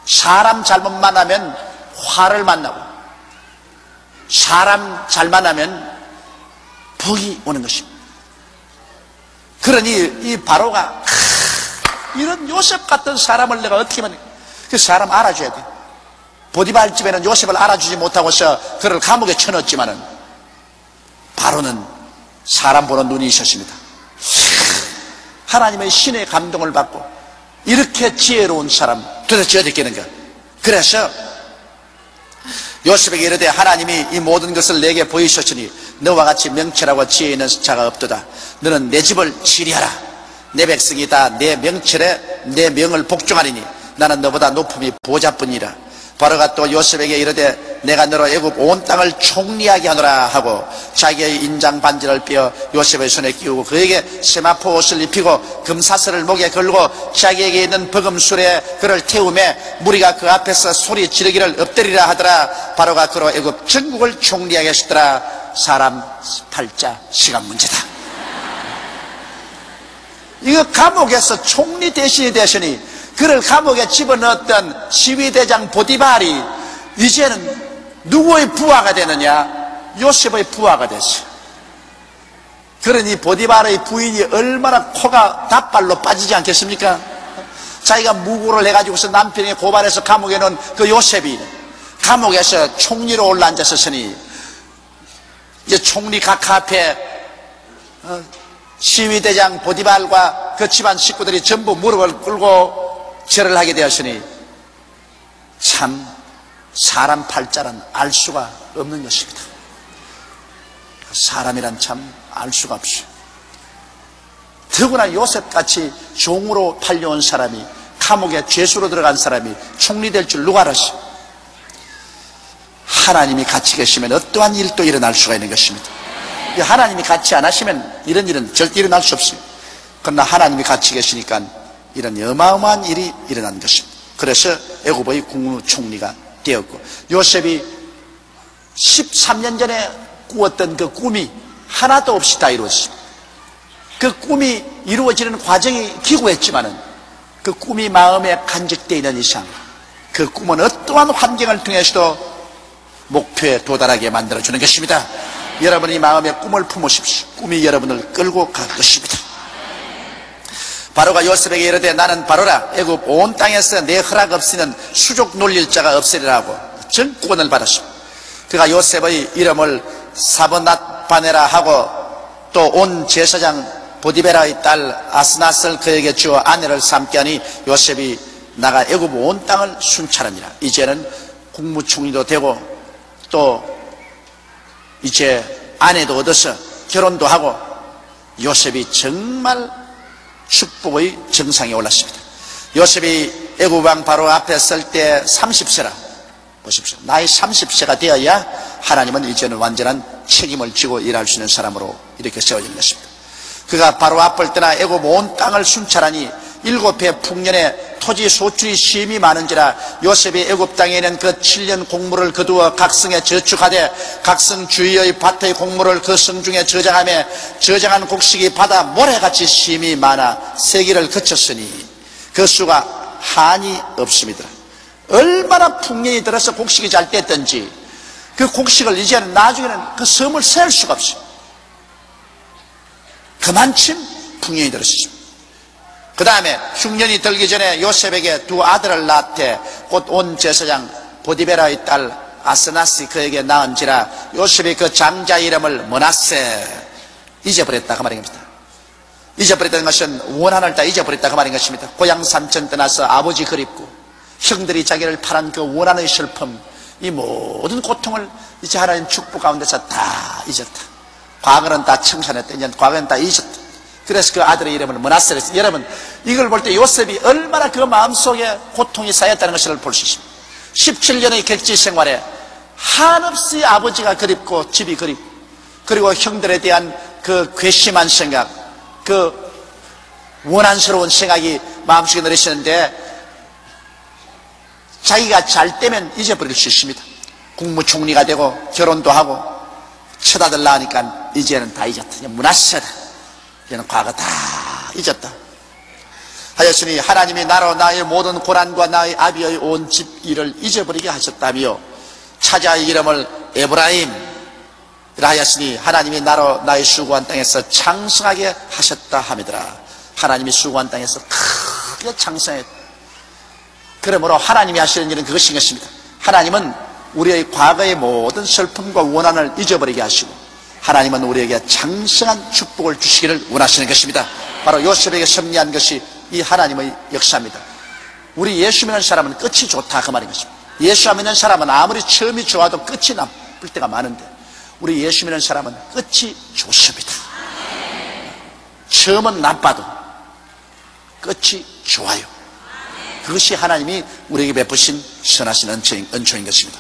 사람 잘못 만나면 화를 만나고, 사람 잘 만나면 복이 오는 것입니다. 그러니 이 바로가 이런 요셉 같은 사람을 내가 어떻게 하면, 그 사람 알아줘야 돼. 보디발 집에는 요셉을 알아주지 못하고서 그를 감옥에 쳐넣었지만은 바로는 사람 보는 눈이 있었습니다. 하나님의 신의 감동을 받고 이렇게 지혜로운 사람 도대체 어디 있겠는가. 그래서 요셉에게 이르되 하나님이 이 모든 것을 내게 보이셨으니 너와 같이 명철하고 지혜 있는 자가 없도다. 너는 내 집을 치리하라. 내 백성이 다 내 명철에 내 명을 복종하리니 나는 너보다 높음이 보좌뿐이라. 바로가 또 요셉에게 이르되 내가 너로 애굽 온 땅을 총리하게 하노라 하고 자기의 인장 반지를 빼어 요셉의 손에 끼우고 그에게 세마포 옷을 입히고 금사슬을 목에 걸고 자기에게 있는 버금술에 그를 태우매 무리가 그 앞에서 소리 지르기를 엎드리라 하더라. 바로가 그로 애굽 전국을 총리하게 하시더라. 사람 팔자 시간 문제다. 이거 감옥에서 총리 대신이 되시니 그를 감옥에 집어넣었던 시위대장 보디발이 이제는 누구의 부하가 되느냐? 요셉의 부하가 됐어요. 그러니 보디발의 부인이 얼마나 코가 닭발로 빠지지 않겠습니까? 자기가 무고를 해가지고서 남편이 고발해서 감옥에 넣은 그 요셉이 감옥에서 총리로 올라앉았으니 이제 총리 각하 앞에 시위대장 보디발과 그 집안 식구들이 전부 무릎을 꿇고 절을 하게 되었으니 참 사람 팔자란 알 수가 없는 것입니다. 사람이란 참 알 수가 없어요. 더구나 요셉같이 종으로 팔려온 사람이, 감옥에 죄수로 들어간 사람이 총리 될 줄 누가 알았어요? 하나님이 같이 계시면 어떠한 일도 일어날 수가 있는 것입니다. 하나님이 같이 안 하시면 이런 일은 절대 일어날 수 없어요. 그러나 하나님이 같이 계시니까 이런 어마어마한 일이 일어난 것입니다. 그래서 애굽의 국무총리가 되었고, 요셉이 13년 전에 꾸었던 그 꿈이 하나도 없이 다 이루어졌습니다. 그 꿈이 이루어지는 과정이 기구했지만은 그 꿈이 마음에 간직되어 있는 이상 그 꿈은 어떠한 환경을 통해서도 목표에 도달하게 만들어주는 것입니다. 여러분이 마음에 꿈을 품으십시오. 꿈이 여러분을 끌고 갈 것입니다. 바로가 요셉에게 이르되 나는 바로라 애굽 온 땅에서 내 허락 없이는 수족 놀릴 자가 없으리라고 정권을 받았습니다. 그가 요셉의 이름을 사브낫바네라 하고 또 온 제사장 보디베라의 딸 아스낫을 그에게 주어 아내를 삼게 하니 요셉이 나가 애굽 온 땅을 순찰하니라. 이제는 국무총리도 되고 또 이제 아내도 얻어서 결혼도 하고 요셉이 정말 축복의 정상에 올랐습니다. 요셉이 애굽 왕 바로 앞에 설 때 30세라. 보십시오. 나이 30세가 되어야 하나님은 이제는 완전한 책임을 지고 일할 수 있는 사람으로 이렇게 세워진 것입니다. 그가 바로 앞을 떠나 애굽 온 땅을 순찰하니 7해 풍년에 토지 소출이 심히 많은지라 요셉이 애굽 땅에 있는 그 7년 곡물을 거두어 각성에 저축하되 각성 주위의 밭의 곡물을 그 성 중에 저장하며 저장한 곡식이 바다 모래같이 심히 많아 세기를 거쳤으니 그 수가 한이 없습니다. 얼마나 풍년이 들어서 곡식이 잘 됐던지 그 곡식을 이제는 나중에는 그 섬을 셀 수가 없어요. 그만큼 풍년이 들었습니다. 그 다음에 흉년이 들기 전에 요셉에게 두 아들을 낳되 곧 온 제사장 보디베라의 딸 아스나시 그에게 낳은지라 요셉이 그 장자 이름을 므낫세 잊어버렸다 그 말입니다. 잊어버렸다는 것은 원한을 다 잊어버렸다 그 말인 것입니다. 고향 삼천 떠나서 아버지 그립고 형들이 자기를 팔은 그 원한의 슬픔, 이 모든 고통을 이제 하나님 축복 가운데서 다 잊었다. 과거는 다 청산했다. 이제 과거는 다 잊었다. 그래서 그 아들의 이름을 므낫세라 했습니다. 여러분 이걸 볼 때 요셉이 얼마나 그 마음속에 고통이 쌓였다는 것을 볼 수 있습니다. 17년의 객지 생활에 한없이 아버지가 그립고 집이 그립고 그리고 형들에 대한 그 괘씸한 생각, 그 원한스러운 생각이 마음속에 늘으시는데 자기가 잘 되면 잊어버릴 수 있습니다. 국무총리가 되고 결혼도 하고 첫 아들 낳으니까 이제는 다 잊었다. 므낫세다. 이제는 과거 다 잊었다. 하였으니 하나님이 나로 나의 모든 고난과 나의 아비의 온 집 일을 잊어버리게 하셨다며 차자의 이름을 에브라임이라 하였으니 하나님이 나로 나의 수고한 땅에서 창성하게 하셨다 함이더라. 하나님이 수고한 땅에서 크게 창성했다. 그러므로 하나님이 하시는 일은 그것인 것입니다. 하나님은 우리의 과거의 모든 슬픔과 원한을 잊어버리게 하시고 하나님은 우리에게 장성한 축복을 주시기를 원하시는 것입니다. 바로 요셉에게 섭리한 것이 이 하나님의 역사입니다. 우리 예수 믿는 사람은 끝이 좋다 그 말인 것입니다. 예수 믿는 사람은 아무리 처음이 좋아도 끝이 나쁠 때가 많은데 우리 예수 믿는 사람은 끝이 좋습니다. 처음은 나빠도 끝이 좋아요. 그것이 하나님이 우리에게 베푸신 선하신 은총인 것입니다.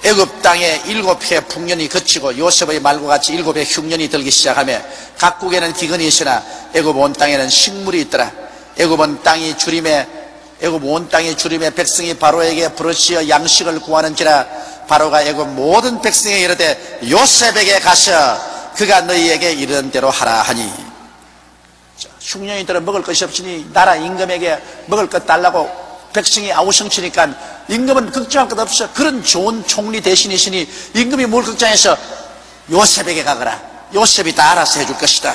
애굽 땅에 7해 풍년이 그치고 요셉의 말과 같이 7해 흉년이 들기 시작하며 각국에는 기근이 있으나 애굽 온 땅에는 식물이 있더라. 애굽 온 땅이 주림에 백성이 바로에게 부르시어 양식을 구하는지라 바로가 애굽 모든 백성에게 이르되 요셉에게 가서 그가 너희에게 이르는 대로 하라 하니 흉년이 들어 먹을 것이 없으니 나라 임금에게 먹을 것 달라고 백성이 아우성치니까 임금은 걱정할 것 없어. 그런 좋은 총리 대신이시니 임금이 뭘 걱정해서 요셉에게 가거라. 요셉이 다 알아서 해줄 것이다.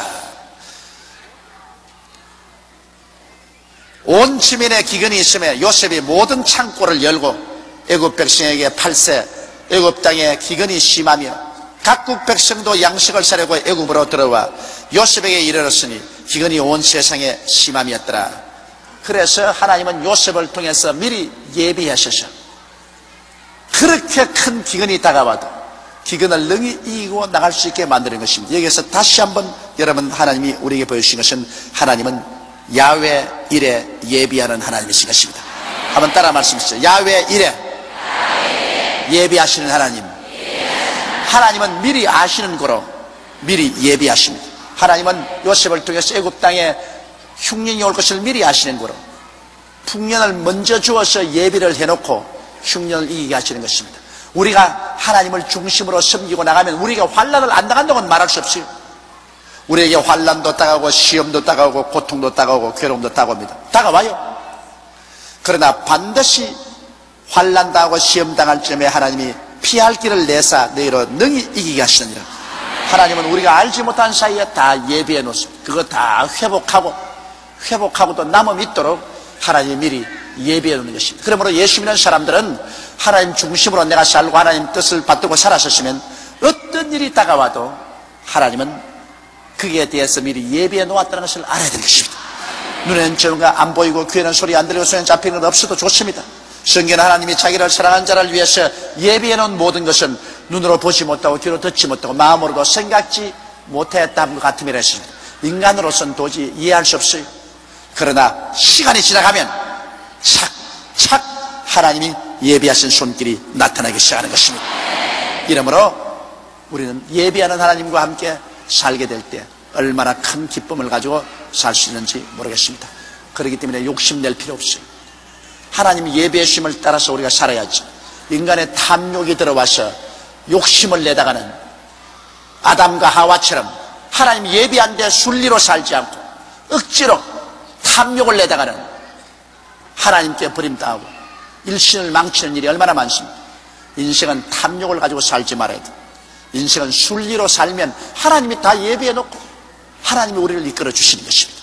온 지면에 기근이 있으며 요셉이 모든 창고를 열고 애굽 백성에게 팔세, 애굽 땅에 기근이 심하며 각국 백성도 양식을 사려고 애굽으로 들어와 요셉에게 이르렀으니 기근이 온 세상에 심함이었더라. 그래서 하나님은 요셉을 통해서 미리 예비하셔서 그렇게 큰 기근이 다가와도 기근을 능히 이기고 나갈 수 있게 만드는 것입니다. 여기서 다시 한번 여러분, 하나님이 우리에게 보여주신 것은 하나님은 야훼 일에 예비하는 하나님이신 것입니다. 한번 따라 말씀하시죠. 야훼 일에 예비하시는 하나님. 하나님은 미리 아시는 거로 미리 예비하십니다. 하나님은 요셉을 통해서 애굽 땅에 흉년이 올 것을 미리 아시는 거로 풍년을 먼저 주어서 예비를 해놓고 흉년을 이기게 하시는 것입니다. 우리가 하나님을 중심으로 섬기고 나가면 우리가 환난을 안 당한다고는 말할 수 없어요. 우리에게 환난도 다가오고 시험도 다가오고 고통도 다가오고 괴로움도 다가옵니다. 다가와요. 그러나 반드시 환난 당하고 시험 당할 쯤에 하나님이 피할 길을 내사 너희로 능히 이기게 하시느니라. 하나님은 우리가 알지 못한 사이에 다 예비해 놓습니다. 그거 다 회복하고도 남음 있도록 하나님이 미리 예비해 놓는 것입니다. 그러므로 예수 믿는 사람들은 하나님 중심으로 내가 살고 하나님 뜻을 받들고 살았었으면 어떤 일이 다가와도 하나님은 그에 대해서 미리 예비해 놓았다는 것을 알아야 되는 것입니다. 눈에는 정가 안 보이고 귀에는 소리 안 들리고 손에 잡히는 것 없어도 좋습니다. 성경은 하나님이 자기를 사랑하는 자를 위해서 예비해 놓은 모든 것은 눈으로 보지 못하고 귀로 듣지 못하고 마음으로도 생각지 못했다는 것 같음이라 했습니다. 인간으로서는 도저히 이해할 수 없어요. 그러나 시간이 지나가면 착착 하나님이 예비하신 손길이 나타나기 시작하는 것입니다. 이러므로 우리는 예비하는 하나님과 함께 살게 될 때 얼마나 큰 기쁨을 가지고 살 수 있는지 모르겠습니다. 그렇기 때문에 욕심낼 필요 없어요. 하나님 예비의 쉼을 따라서 우리가 살아야지. 인간의 탐욕이 들어와서 욕심을 내다가는 아담과 하와처럼 하나님 예비한 데 순리로 살지 않고 억지로 탐욕을 내다가는 하나님께 버림당하고 일신을 망치는 일이 얼마나 많습니다. 인생은 탐욕을 가지고 살지 말아야 돼. 인생은 순리로 살면 하나님이 다 예비해 놓고 하나님이 우리를 이끌어 주시는 것입니다.